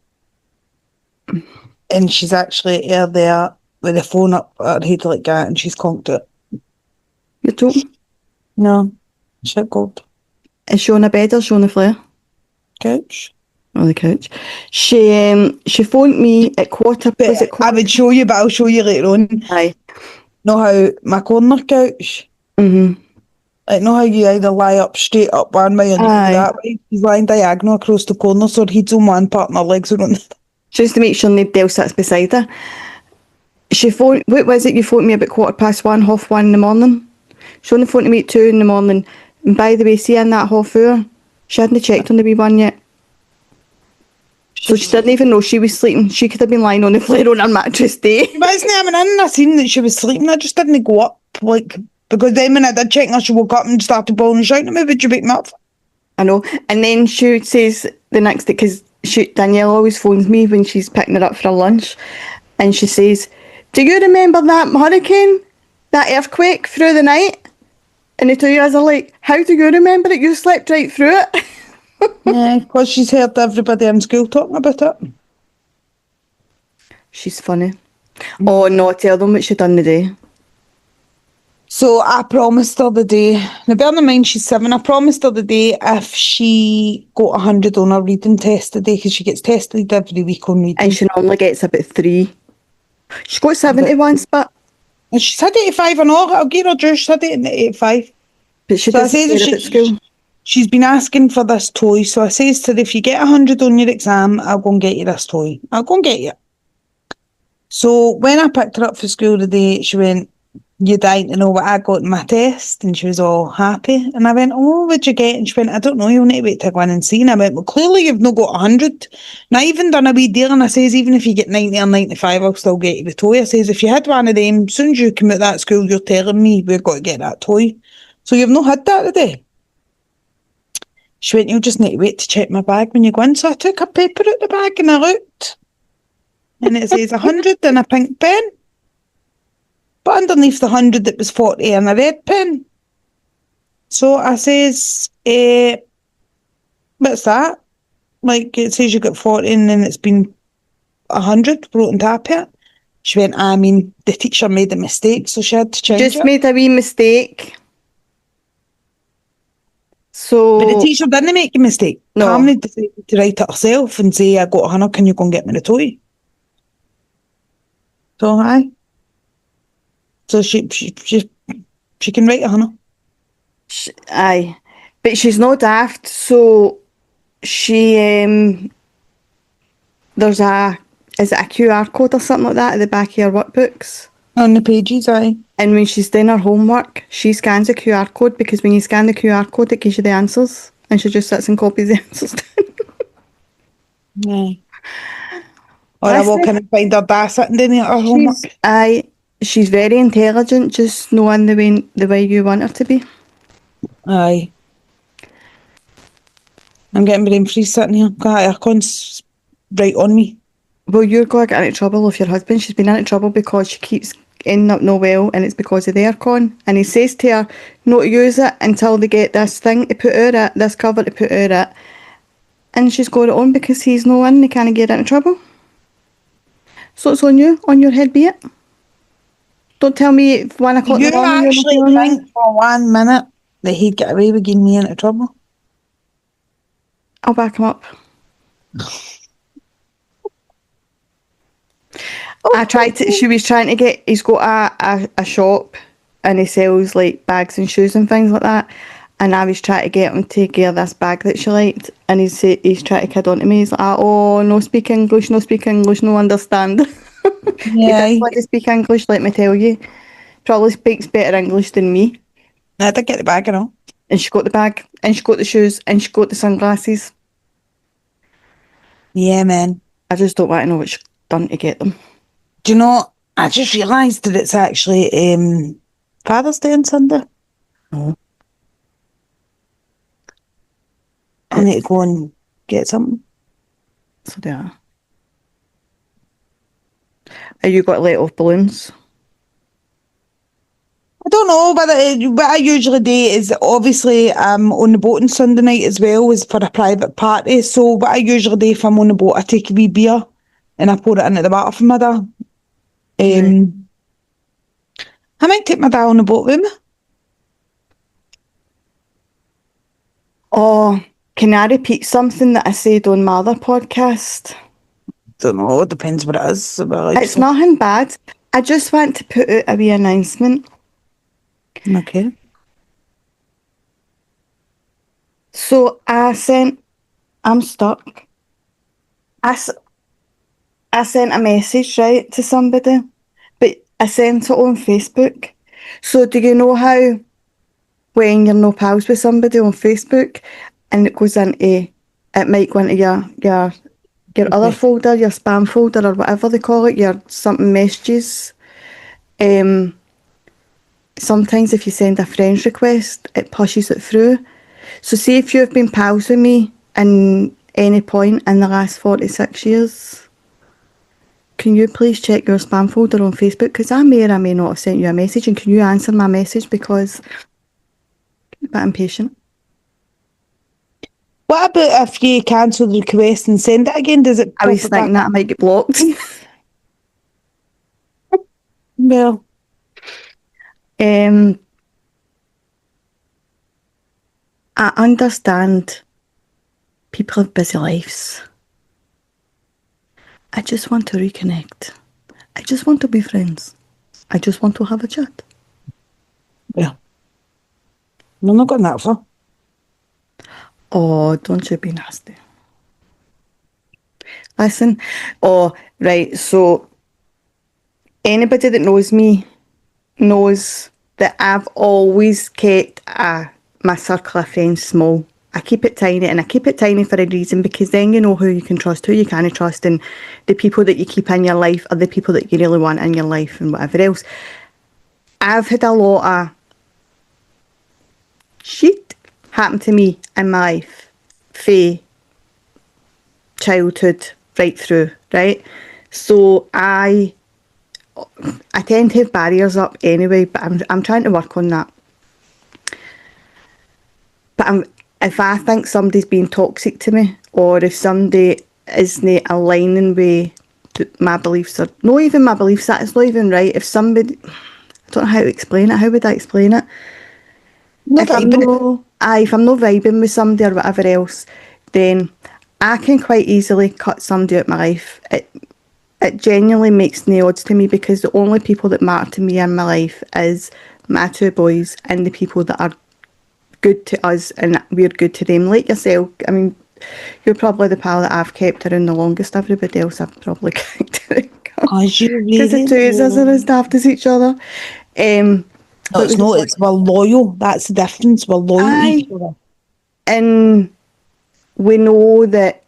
And she's actually there with the phone up at her head like that, and she's conked it. you're joking? No, shit gold. Is she on a bed or is she on the floor? Couch. On the couch. She phoned me at quarter. But Was it I quarter? would show you, but I'll show you later on. Aye. Know how my corner couch, like, know how you either lie up straight up one way and Aye. that way? He's lying diagonal across the corner, so he's on one part and her legs are on the Just to make sure nobody else sits beside her. She phoned. What was it? You phoned me about 1:15, 1:30 in the morning. She on the phone to me at 2 in the morning. And by the way, see in that half hour, she hadn't checked on the wee one yet. So she didn't even know she was sleeping. She could have been lying on the floor on her mattress day. But isn't it, I mean, I didn't seen that she was sleeping. I just didn't go up, like, because then when I did check her, she woke up and started bawling and shouting at me, would you wake me up? I know. And then she says the next day, because Danielle always phones me when she's picking her up for her lunch, and she says, do you remember that hurricane? That earthquake through the night? And the two of us are like, how do you remember it? You slept right through it. Yeah, because she's heard everybody in school talking about it. She's funny. Oh no, tell them what she done today. So I promised her the day, now bear in mind she's 7, I promised her the day if she got 100 on her reading test today, because she gets tested every week on reading. And she normally gets about 3. She got 70 once, but And she's had 85 and all, I'll give her due, she's had it in 85. she So I doesn't say care that about school. she's been asking for this toy, so I says to her, if you get 100 on your exam, I'll go and get you this toy. I'll go and get you. So when I picked her up for school today, she went, you dying to know what I got in my test? And she was all happy. And I went, oh, what'd you get? And she went, I don't know, you'll need to wait to go in and see. And I went, well, clearly you've not got 100. And I even done a wee deal, and I says, even if you get 90 or 95, I'll still get you the toy. I says, if you had one of them, as soon as you come out that school, you're telling me we've got to get that toy. So you've not had that today? She went, you'll just need to wait to check my bag when you go in. So I took a paper out the bag and I looked. And it says 100 and a pink pen. But underneath the 100 it was 40 and a red pen. So I says, what's that? Like, it says you got 40 and then it's been 100 wrote on top of it. She went, I mean, the teacher made a mistake, so she had to change Just it. made a wee mistake. But the So, teacher didn't make a mistake. No. Pam decided to write it herself and say, I got 100, can you go and get me the toy? So, aye. So she can write a honey. Aye. But she's not daft, so she there's a is it a QR code or something like that at the back of her workbooks? On the pages, aye. And when she's doing her homework, she scans the QR code because when you scan the QR code, it gives you the answers. And she just sits and copies the answers down. Aye. Or I walk Listen, in and find her dad sitting doing her she's homework. she's very intelligent, just knowing the way you want her to be. Aye. I'm getting brain freeze sitting here. God, aircon's right on me. Well, you're going to get into trouble with your husband. She's been into trouble because she keeps ending up no well, and it's because of the aircon. And he says to her not to use it until they get this thing to put out it, this cover to put out it. And she's got it on because he's no in, they can't get into trouble. So it's on you, on your head be it. Don't tell me at 1 o'clock in You the morning you're not actually feeling right. think for 1 minute that he'd get away with getting me into trouble? I'll back him up. She was trying to get, he's got a shop and he sells like bags and shoes and things like that. And I was trying to get him to get her this bag that she liked. And he's trying to kid on to me. He's like, oh, no speak English, no understand. He Yeah, does want to speak English, let me tell you. Probably speaks better English than me. I did get the bag and all. And she got the bag, and she got the shoes, and she got the sunglasses. Yeah, man. I just don't want to know what she's done to get them. Do you know, I just realised that it's actually Father's Day on Sunday. No. I need to go and get something. So there. Have you got to let off balloons? I don't know, but what I usually do is obviously on the boat on Sunday night as well is for a private party. So what I usually do if I'm on the boat, I take a wee beer and I pour it into the water for my dad. Right. I might take my dad on the boat with me. Oh, can I repeat something that I said on my other podcast? Don't know, it depends what it is. It's nothing bad. I just want to put out a wee announcement. Okay. So I'm stuck. I sent a message, right, to somebody, but I sent it on Facebook. So do you know how when you're no pals with somebody on Facebook and it might go into your other folder, your spam folder or whatever they call it, your something messages. Sometimes if you send a friend's request, it pushes it through. So see if you've been pals with me in any point in the last 46 years, can you please check your spam folder on Facebook? Because I may or I may not have sent you a message, and can you answer my message because I'm a bit impatient. What about if you cancel the request and send it again? Does it I was pop it thinking back? that I might get blocked. Well, I understand people have busy lives. I just want to reconnect. I just want to be friends. I just want to have a chat. yeah. I'm not going that far. Oh, don't you be nasty. Listen, right, so anybody that knows me knows that I've always kept my circle of friends small. I keep it tiny, and I keep it tiny for a reason, because then you know who you can trust, who you can't trust, and the people that you keep in your life are the people that you really want in your life and whatever else. I've had a lot of shit happen to me in my life, fae childhood right through, right? So I tend to have barriers up anyway, but I'm trying to work on that. But if I think somebody's being toxic to me, or if somebody isn't aligning with my beliefs, or not even my beliefs, that is not even right. If somebody, I don't know how to explain it. How would I explain it? If I'm not vibing with somebody or whatever else, then I can quite easily cut somebody out of my life. It genuinely makes no odds to me because the only people that matter to me in my life is my two boys and the people that are good to us and we're good to them. Like yourself, I mean, you're probably the pal that I've kept around the longest. Everybody else I've probably kicked around As you because the really two of us are know. as daft as each other. No, What it's was the not. point? It's we're loyal. That's the difference. We're loyal to each Aye, other. and we know that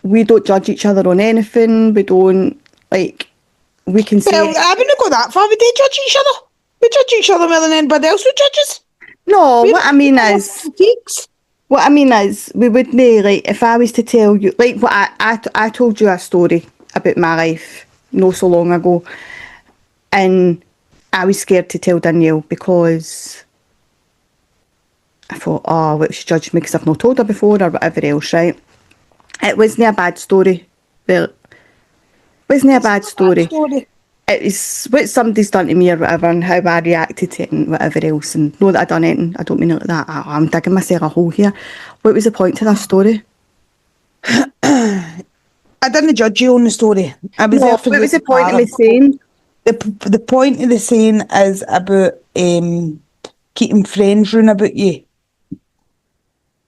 we don't judge each other on anything. We don't like. We can say Well, I wouldn't go that far. We do judge each other. We judge each other more than anybody else would judge us. no. We're What I mean our is, critiques. we wouldn't like if I was to tell you like what I told you a story about my life no so long ago, and I was scared to tell Danielle because I thought, oh, what if she judged me because I've not told her before or whatever else, right? It wasn't a bad story. Well, it wasn't a It's bad not that story. story. It was what somebody's done to me or whatever and how I reacted to it and whatever else. And not that I done anything. I don't mean it like that. I'm digging myself a hole here. What was the point to that story? I didn't judge you on the story. I was there No, for what you was as a the point of father. me saying? The point of the saying is about keeping friends round about you.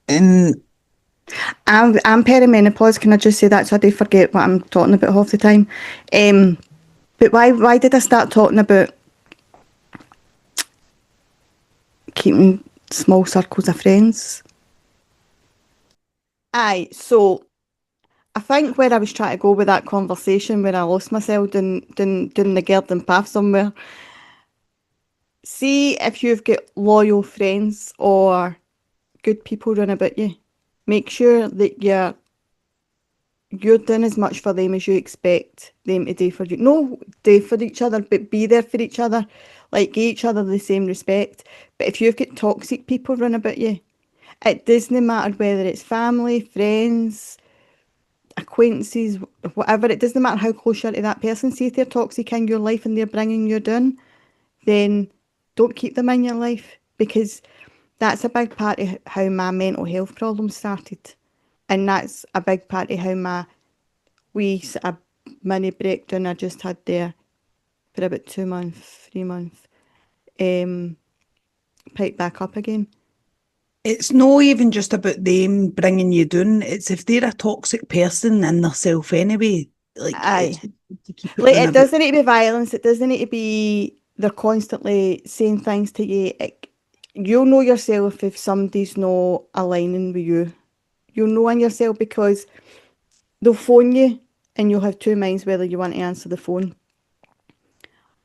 And I'm perimenopause. Can I just say that so I do forget what I'm talking about half the time? But why did I start talking about keeping small circles of friends? Aye, so I think where I was trying to go with that conversation, where I lost myself down the garden path somewhere. See if you've got loyal friends or good people run about you. Make sure that you're doing as much for them as you expect them to do for you. No, do for each other, but be there for each other. Like give each other the same respect. But if you've got toxic people run about you, it doesn't matter whether it's family, friends, acquaintances, whatever. It doesn't matter how close you are to that person. See if they're toxic in your life and they're bringing you down, then don't keep them in your life because that's a big part of how my mental health problems started. And that's a big part of how my wee sort of mini breakdown I just had there for about 2 months, 3 months, um, picked back up again. it's not even just about them bringing you down. It's if they're a toxic person in themselves anyway. Like it's Aye. to keep it Like round it about. doesn't need to be violence. It doesn't need to be they're constantly saying things to you. You'll know yourself if somebody's not aligning with you. You'll know in yourself because they'll phone you and you'll have two minds whether you want to answer the phone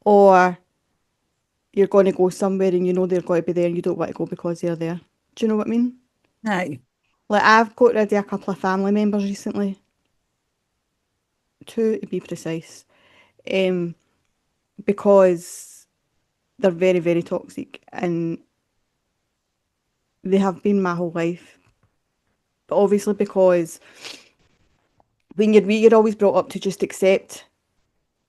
or you're going to go somewhere and you know they're going to be there and you don't want to go because they're there. Do you know what I mean? Aye. Like I've got rid of a couple of family members recently, two to be precise, um, because they're very, very toxic and they have been my whole life. But obviously because when you're wee, you're always brought up to just accept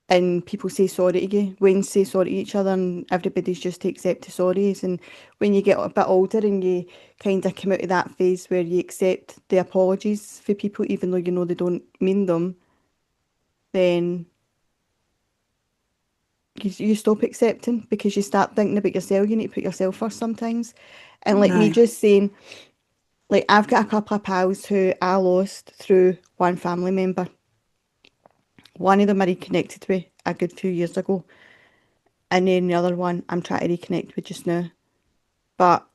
and people say sorry to you. When say sorry to each other and everybody's just to accept the sorries. And when you get a bit older and you kind of come out of that phase where you accept the apologies for people even though you know they don't mean them, then you stop accepting because you start thinking about yourself. You need to put yourself first sometimes. And like me Aye. just saying, like I've got a couple of pals who I lost through one family member. One of them I reconnected with a good few years ago. And then the other one I'm trying to reconnect with just now. But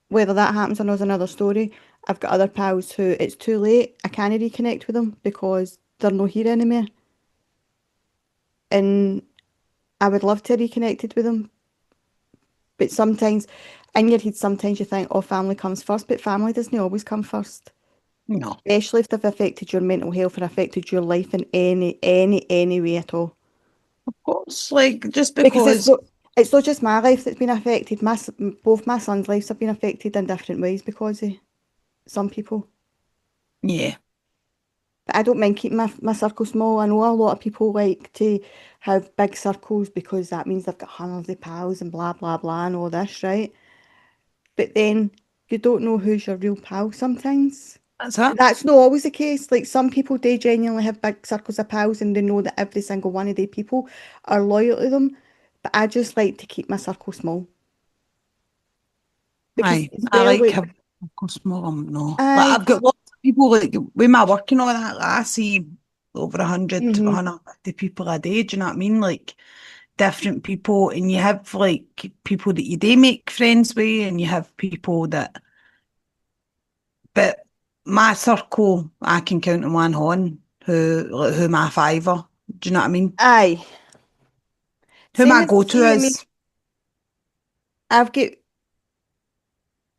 whether that happens or not is another story. I've got other pals who it's too late. I can't reconnect with them because they're not here anymore. And I would love to have reconnected with them. But sometimes in your head, sometimes you think, oh, family comes first, but family doesn't always come first. No. Especially if they've affected your mental health or affected your life in any way at all. Of course, like just Because because it's not just my life that's been affected. Both my sons' lives have been affected in different ways because of some people. yeah. But I don't mind keeping my circle small. I know a lot of people like to have big circles because that means they've got hundreds of pals and blah blah blah and all this, right? But then you don't know who's your real pal sometimes. That's it. That's not always the case. Like some people, they genuinely have big circles of pals and they know that every single one of the people are loyal to them. But I just like to keep my circle small because Aye, it's I well, like like, having a small no. Like I, I've got lots of people like with my work and all that. Like, I see over 100 to mhm. 150 people a day. Do you know what I mean? Like different people, and you have like people that you do make friends with, and you have people that. But my circle, I can count on one hand who my fiver. Do you know what I mean? Aye. Who Same my as, go-to see, I mean, is. I've got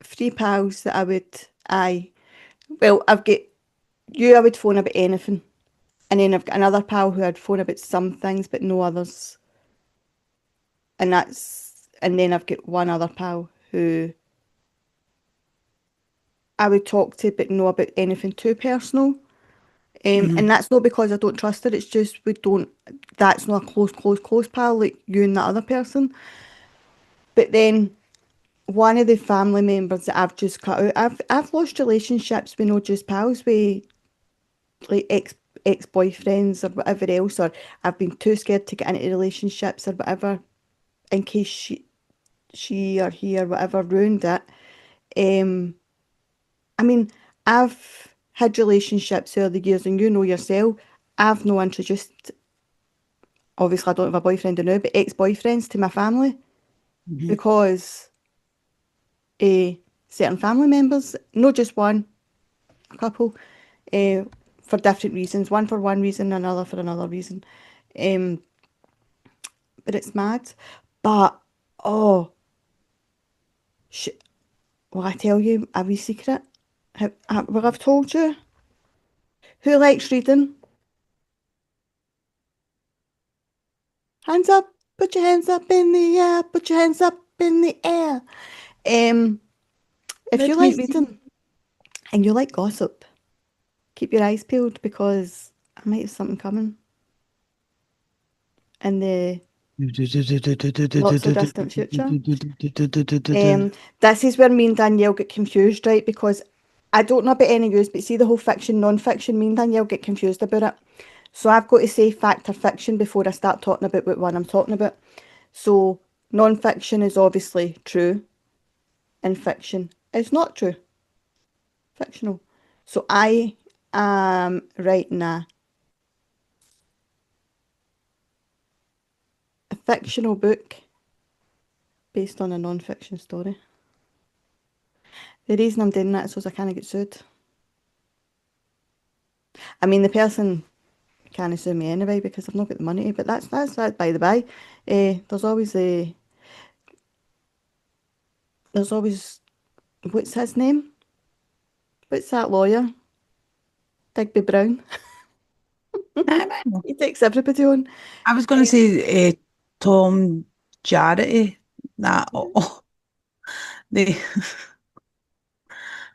three pals that I would, well, I've got you, I would phone about anything. And then I've got another pal who I'd phone about some things, but no others. And then I've got one other pal who I would talk to, but know about anything too personal. And Mhm, that's not because I don't trust her. It's just we don't. That's not a close pal like you and that other person. But then one of the family members that I've just cut out, I've lost relationships with not just pals, with like ex boyfriends or whatever else, or I've been too scared to get into relationships or whatever in case she or he or whatever ruined it. Um, I mean, I've had relationships over the years, and you know yourself, I've no introduced, obviously, I don't have a boyfriend now, but ex boyfriends to my family mhm. because certain family members, not just one, a couple, uh, for different reasons. One for one reason, another for another reason. Um, but it's mad. But, oh, sh will I tell you a wee secret? Well, I've told you. Who likes reading? Hands up, put your hands up in the air, put your hands up in the air. Um, if you Let me like see. reading and you like gossip, keep your eyes peeled because I might have something coming in the not so distant future. This is where me and Danielle get confused, right? Because I don't know about any news, but see the whole fiction, non-fiction, me and Danielle get confused about it. So I've got to say fact or fiction before I start talking about what one I'm talking about. So non-fiction is obviously true and fiction is not true, fictional. So I am writing a fictional book based on a non-fiction story. The reason I'm doing that is so I can't get sued. I mean, the person can't sue me anyway because I've not got the money. But that's that by the by. There's always what's his name? What's that lawyer? Digby Brown. He takes everybody on. I was going to say Tom Jarity, that the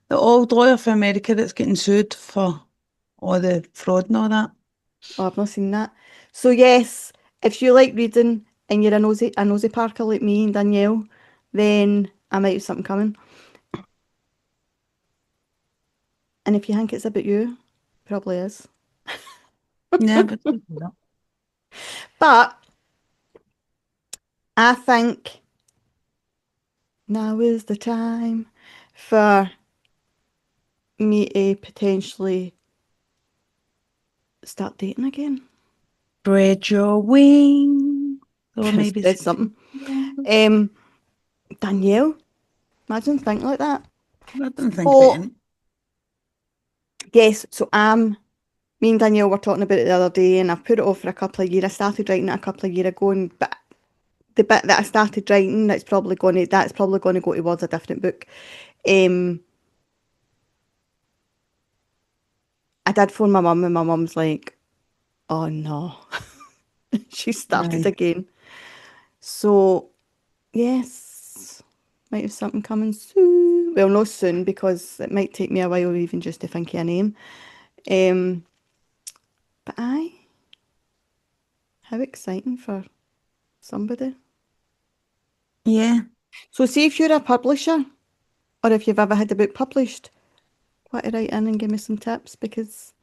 the old lawyer from America that's getting sued for all the fraud and all that. Oh, I've not seen that. So yes, if you like reading and you're a nosy Parker like me and Danielle, then I might have something coming. And if you think it's about you, probably is. Yeah, but But I think now is the time for me to potentially start dating again. spread your wings, or maybe Spread something. Um, Danielle, imagine thinking like that. I don't think about So it. yes, me and Danielle were talking about it the other day, and I've put it off for a couple of years. I started writing it a couple of years ago, but the bit that I started writing, that's probably going to go towards a different book. Um, I did phone my mum, and my mum's like, "Oh no, she started Aye. again." So yes, might have something coming soon. Well, not soon because it might take me a while even just to think of a name. Um, but aye, how exciting for somebody. Yeah. So see if you're a publisher or if you've ever had a book published, want to write in and give me some tips because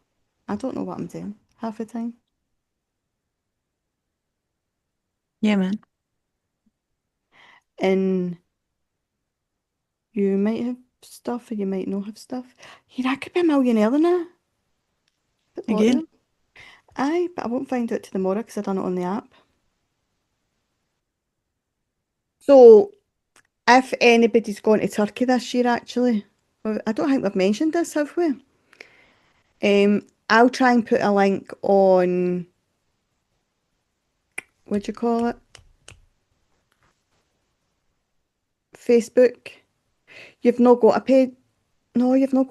I don't know what I'm doing half the time. Yeah, man. And you might have stuff or you might not have stuff. Yeah, I could be a millionaire now. But lot Again. there. Aye, but I won't find out till tomorrow because I done it on the app. So if anybody's going to Turkey this year, actually, well, I don't think we've mentioned this, have we? I'll try and put a link on, what do you call it? Facebook. You've not got a page. No, you've not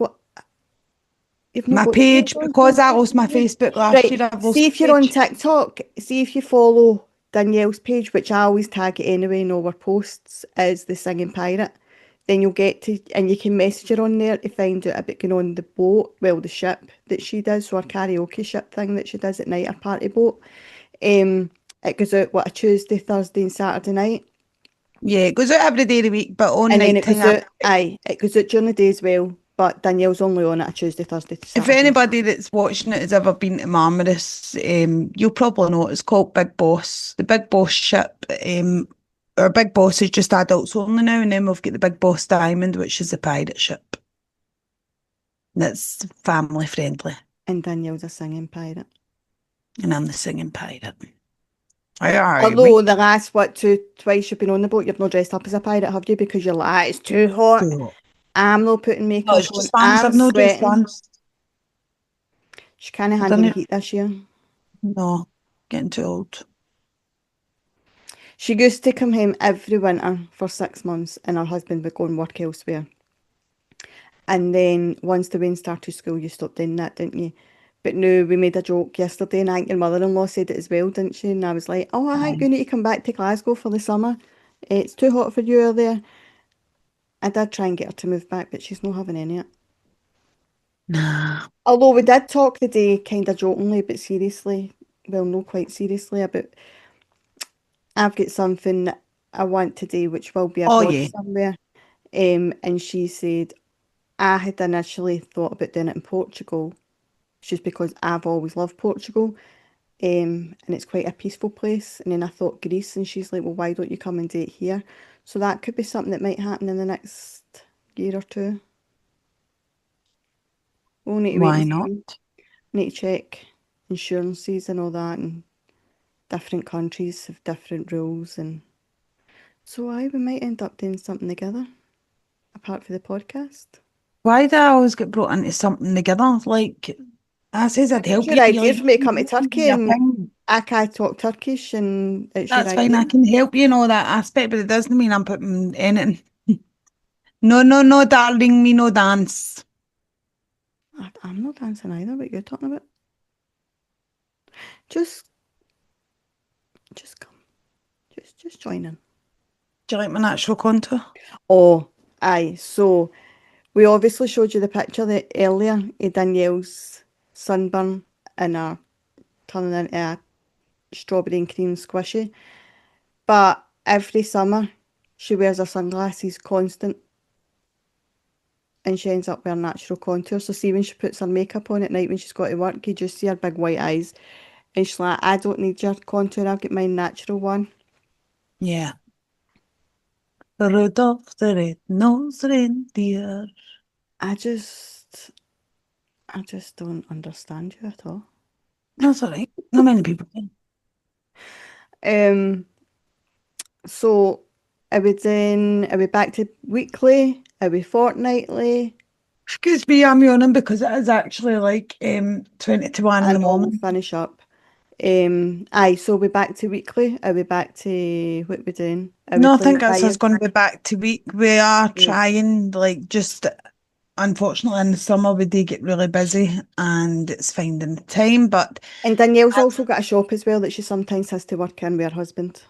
My got your page page, on because I Facebook, lost my have you? Facebook last Right. year, I've lost See if my you're on page. TikTok, see if you follow Danielle's page, which I always tag it anyway in all our posts, as the singing pirate. Then you'll get to, and you can message her on there to find out about going on the boat, well, the ship that she does, so her karaoke ship thing that she does at night, her party boat. It goes out, what, a Tuesday, Thursday, and Saturday night. Yeah, it goes out every day of the week, but on And then night it goes time. out, aye, it goes out during the day as well, but Danielle's only on it a Tuesday, Thursday to If Saturday. anybody that's watching it has ever been to Marmaris, you'll probably know it's called Big Boss. The Big Boss ship, our Big Boss is just adults only now, and then we've got the Big Boss Diamond, which is the pirate ship. That's family friendly, And Danielle's a singing pirate. and I'm the singing pirate. Aye, Although the last, what, twice you've been on the boat, you've not dressed up as a pirate, have you? Because you're like, "Ah, it's too hot. too hot. I'm not putting No, makeup it's on. just fans. I'm I've no just sweating." fans. She can't I've handle done the it. heat this year. No, getting too old. She used to come home every winter for 6 months and her husband would go and work elsewhere. And then once the wind started school, you stopped doing that, didn't you? But no, we made a joke yesterday, and I think your mother-in-law said it as well, didn't she? And I was like, oh, I think you need to come back to Glasgow for the summer. It's too hot for you there. I did try and get her to move back, but she's not having any of it. Nah. Although we did talk the day, kind of jokingly, but seriously, well, no, quite seriously, about I've got something that I want to do, which will be Oh abroad yeah. somewhere. And she said, I had initially thought about doing it in Portugal, just because I've always loved Portugal. And it's quite a peaceful place. And then I thought Greece, and she's like, well, why don't you come and do it here? So that could be something that might happen in the next year or two. We'll need to wait Why and not? see. Need to check insurances and all that, and different countries have different rules. And so we might end up doing something together, apart from the podcast. Why do I always get brought into something together? Like, I says I'd It was help your you. You're idea like, for me to "You come to need to do Turkey, your and thing." I can't talk Turkish, and it's your That's fine. idea. I can help you in all that aspect, but it doesn't mean I'm putting anything. No, no, no, darling, me no dance. I'm not dancing either. What you're talking about? Just, just come. Just join in. Do you like my natural contour? Oh, aye. So we obviously showed you the picture that earlier of Danielle's sunburn and her turning into a strawberry and cream squishy. But every summer she wears her sunglasses constant and she ends up wearing natural contour. So see when she puts her makeup on at night when she's got to work, you just see her big white eyes. And she's like, I don't need your contour, I've got my natural one. Yeah. Rudolph the red-nosed reindeer. I just I just don't understand you at all. That's all right. Not many people can. Um so are we back to weekly? Are we fortnightly? Excuse me, I'm yawning because it is actually like 20 to 1 in I the know we'll morning. finish up. Aye, so we're back to weekly. Are we back to what we're doing? Are we No, I playing think that's us Fire? going to be back to week. We are Right. trying, like, just unfortunately in the summer we do get really busy and it's finding the time. But And Danielle's also got a shop as well that she sometimes has to work in with her husband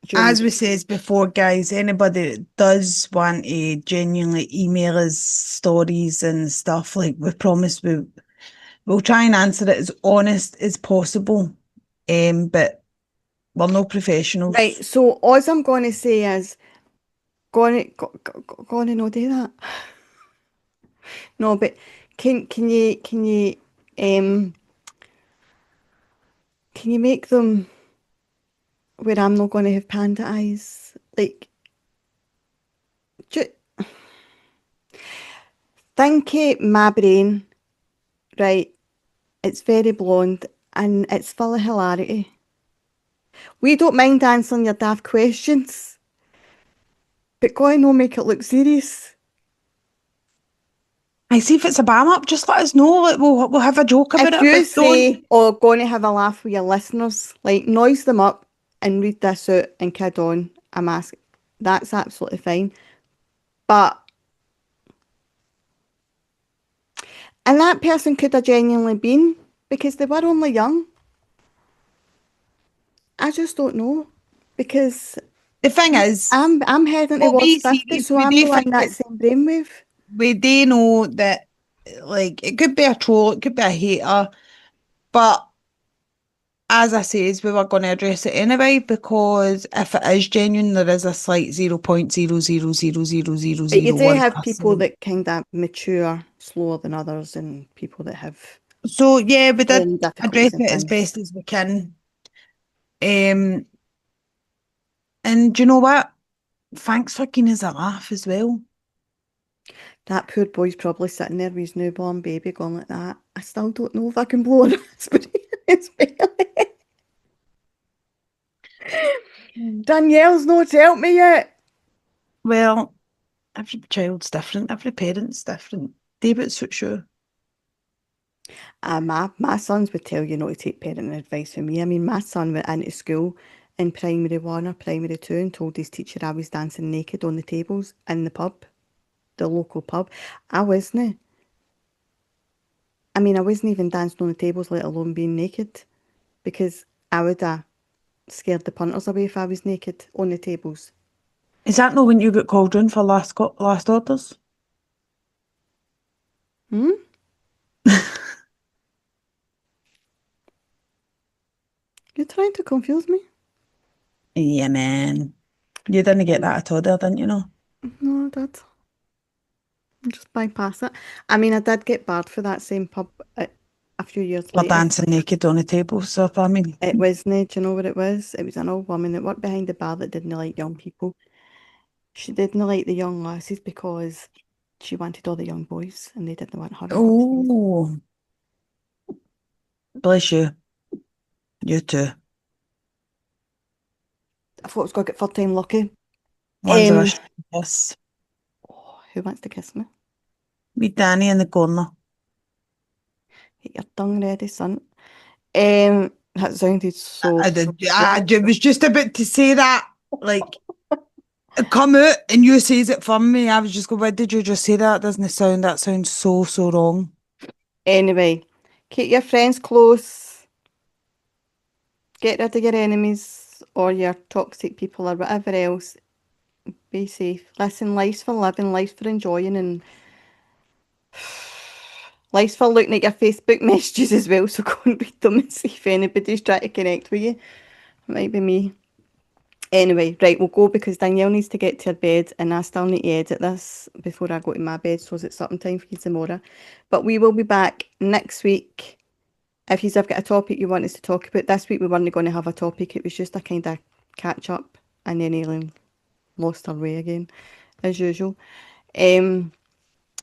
during the as we day. says before, guys, anybody that does want to genuinely email us stories and stuff, like we promise we'll try and answer it as honest as possible. But we're no Right, professionals. so all I'm going to say is, going to no do that. No, but um can you make them where I'm not going to have panda eyes? Like, ju think it, my brain, right? It's very blonde and it's full of hilarity. We don't mind answering your daft questions, but go on, no make it look serious. I see if it's a bam up, just let us know. Like we'll have a joke about If it, you but don't. say, oh, going to have a laugh with your listeners, like noise them up and read this out and kid on, I'm asking, that's absolutely fine. But, and that person could have genuinely been because they were only young. I just don't know because The thing is, I'm heading we'll towards be 50, serious. so We I'm do not in think that it. same brainwave. We do know that, like, it could be a troll, it could be a hater, but as I says, we were going to address it anyway because if it is genuine, there is a slight 0.0000000 But you do one have people percent. that kind of mature slower than others and people that have So yeah, we did learning address difficulties and it as things. best as we can. Um, and do you know what? Thanks for giving us a laugh as well. That poor boy's probably sitting there with his newborn baby going like that. I still don't know if I can blow a raspberry in his belly. Mm. Danielle's not helped me yet. Well, every child's different, every parent's different. David suits you. My sons would tell you not to take parenting advice from me. I mean, my son went into school in primary one or primary two and told his teacher I was dancing naked on the tables in the pub, the local pub. I wasn't. I mean, I wasn't even dancing on the tables, let alone being naked, because I would have scared the punters away if I was naked on the tables. Is that not when you got called in for last orders? Hmm? You're trying to confuse me? Yeah, man. You didn't get that at all there, didn't you know? No, I did. Just bypass it. I mean, I did get barred for that same pub a few years For later. dancing naked on a table. So, I mean, It wasn't, do you know what it was? It was an old woman that worked behind the bar that didn't like young people. She didn't like the young lasses because she wanted all the young boys and they didn't want her in upstairs. oh, bless you. You too. I thought I was going to get third time lucky. One's a Um, wish. Yes. oh, who wants to kiss me? Meet Danny in the corner. Get your tongue ready, son. That sounded so I was just about to say that. Like, come out and you says it for me. I was just going, why did you just say that? Doesn't it sound, that sounds so, so wrong. Anyway, keep your friends close, get rid of your enemies or your toxic people or whatever else. Be safe. Listen, life's for living, life's for enjoying, and life's for looking at your Facebook messages as well. So go and read them and see if anybody's trying to connect with you. It might be me. Anyway, right, we'll go because Danielle needs to get to her bed and I still need to edit this before I go to my bed, so it's something time for you tomorrow. But we will be back next week. If you've got a topic you want us to talk about, this week we weren't going to have a topic. It was just a kind of catch up, and then Aileen lost her way again, as usual. Um,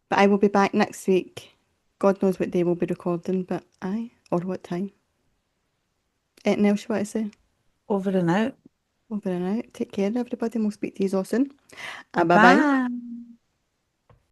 but I will be back next week. God knows what day we'll be recording, but aye, or what time. Anything else you want to say? Over and out. Over and out. Take care, everybody. We'll speak to you all soon. Bye bye. Bye.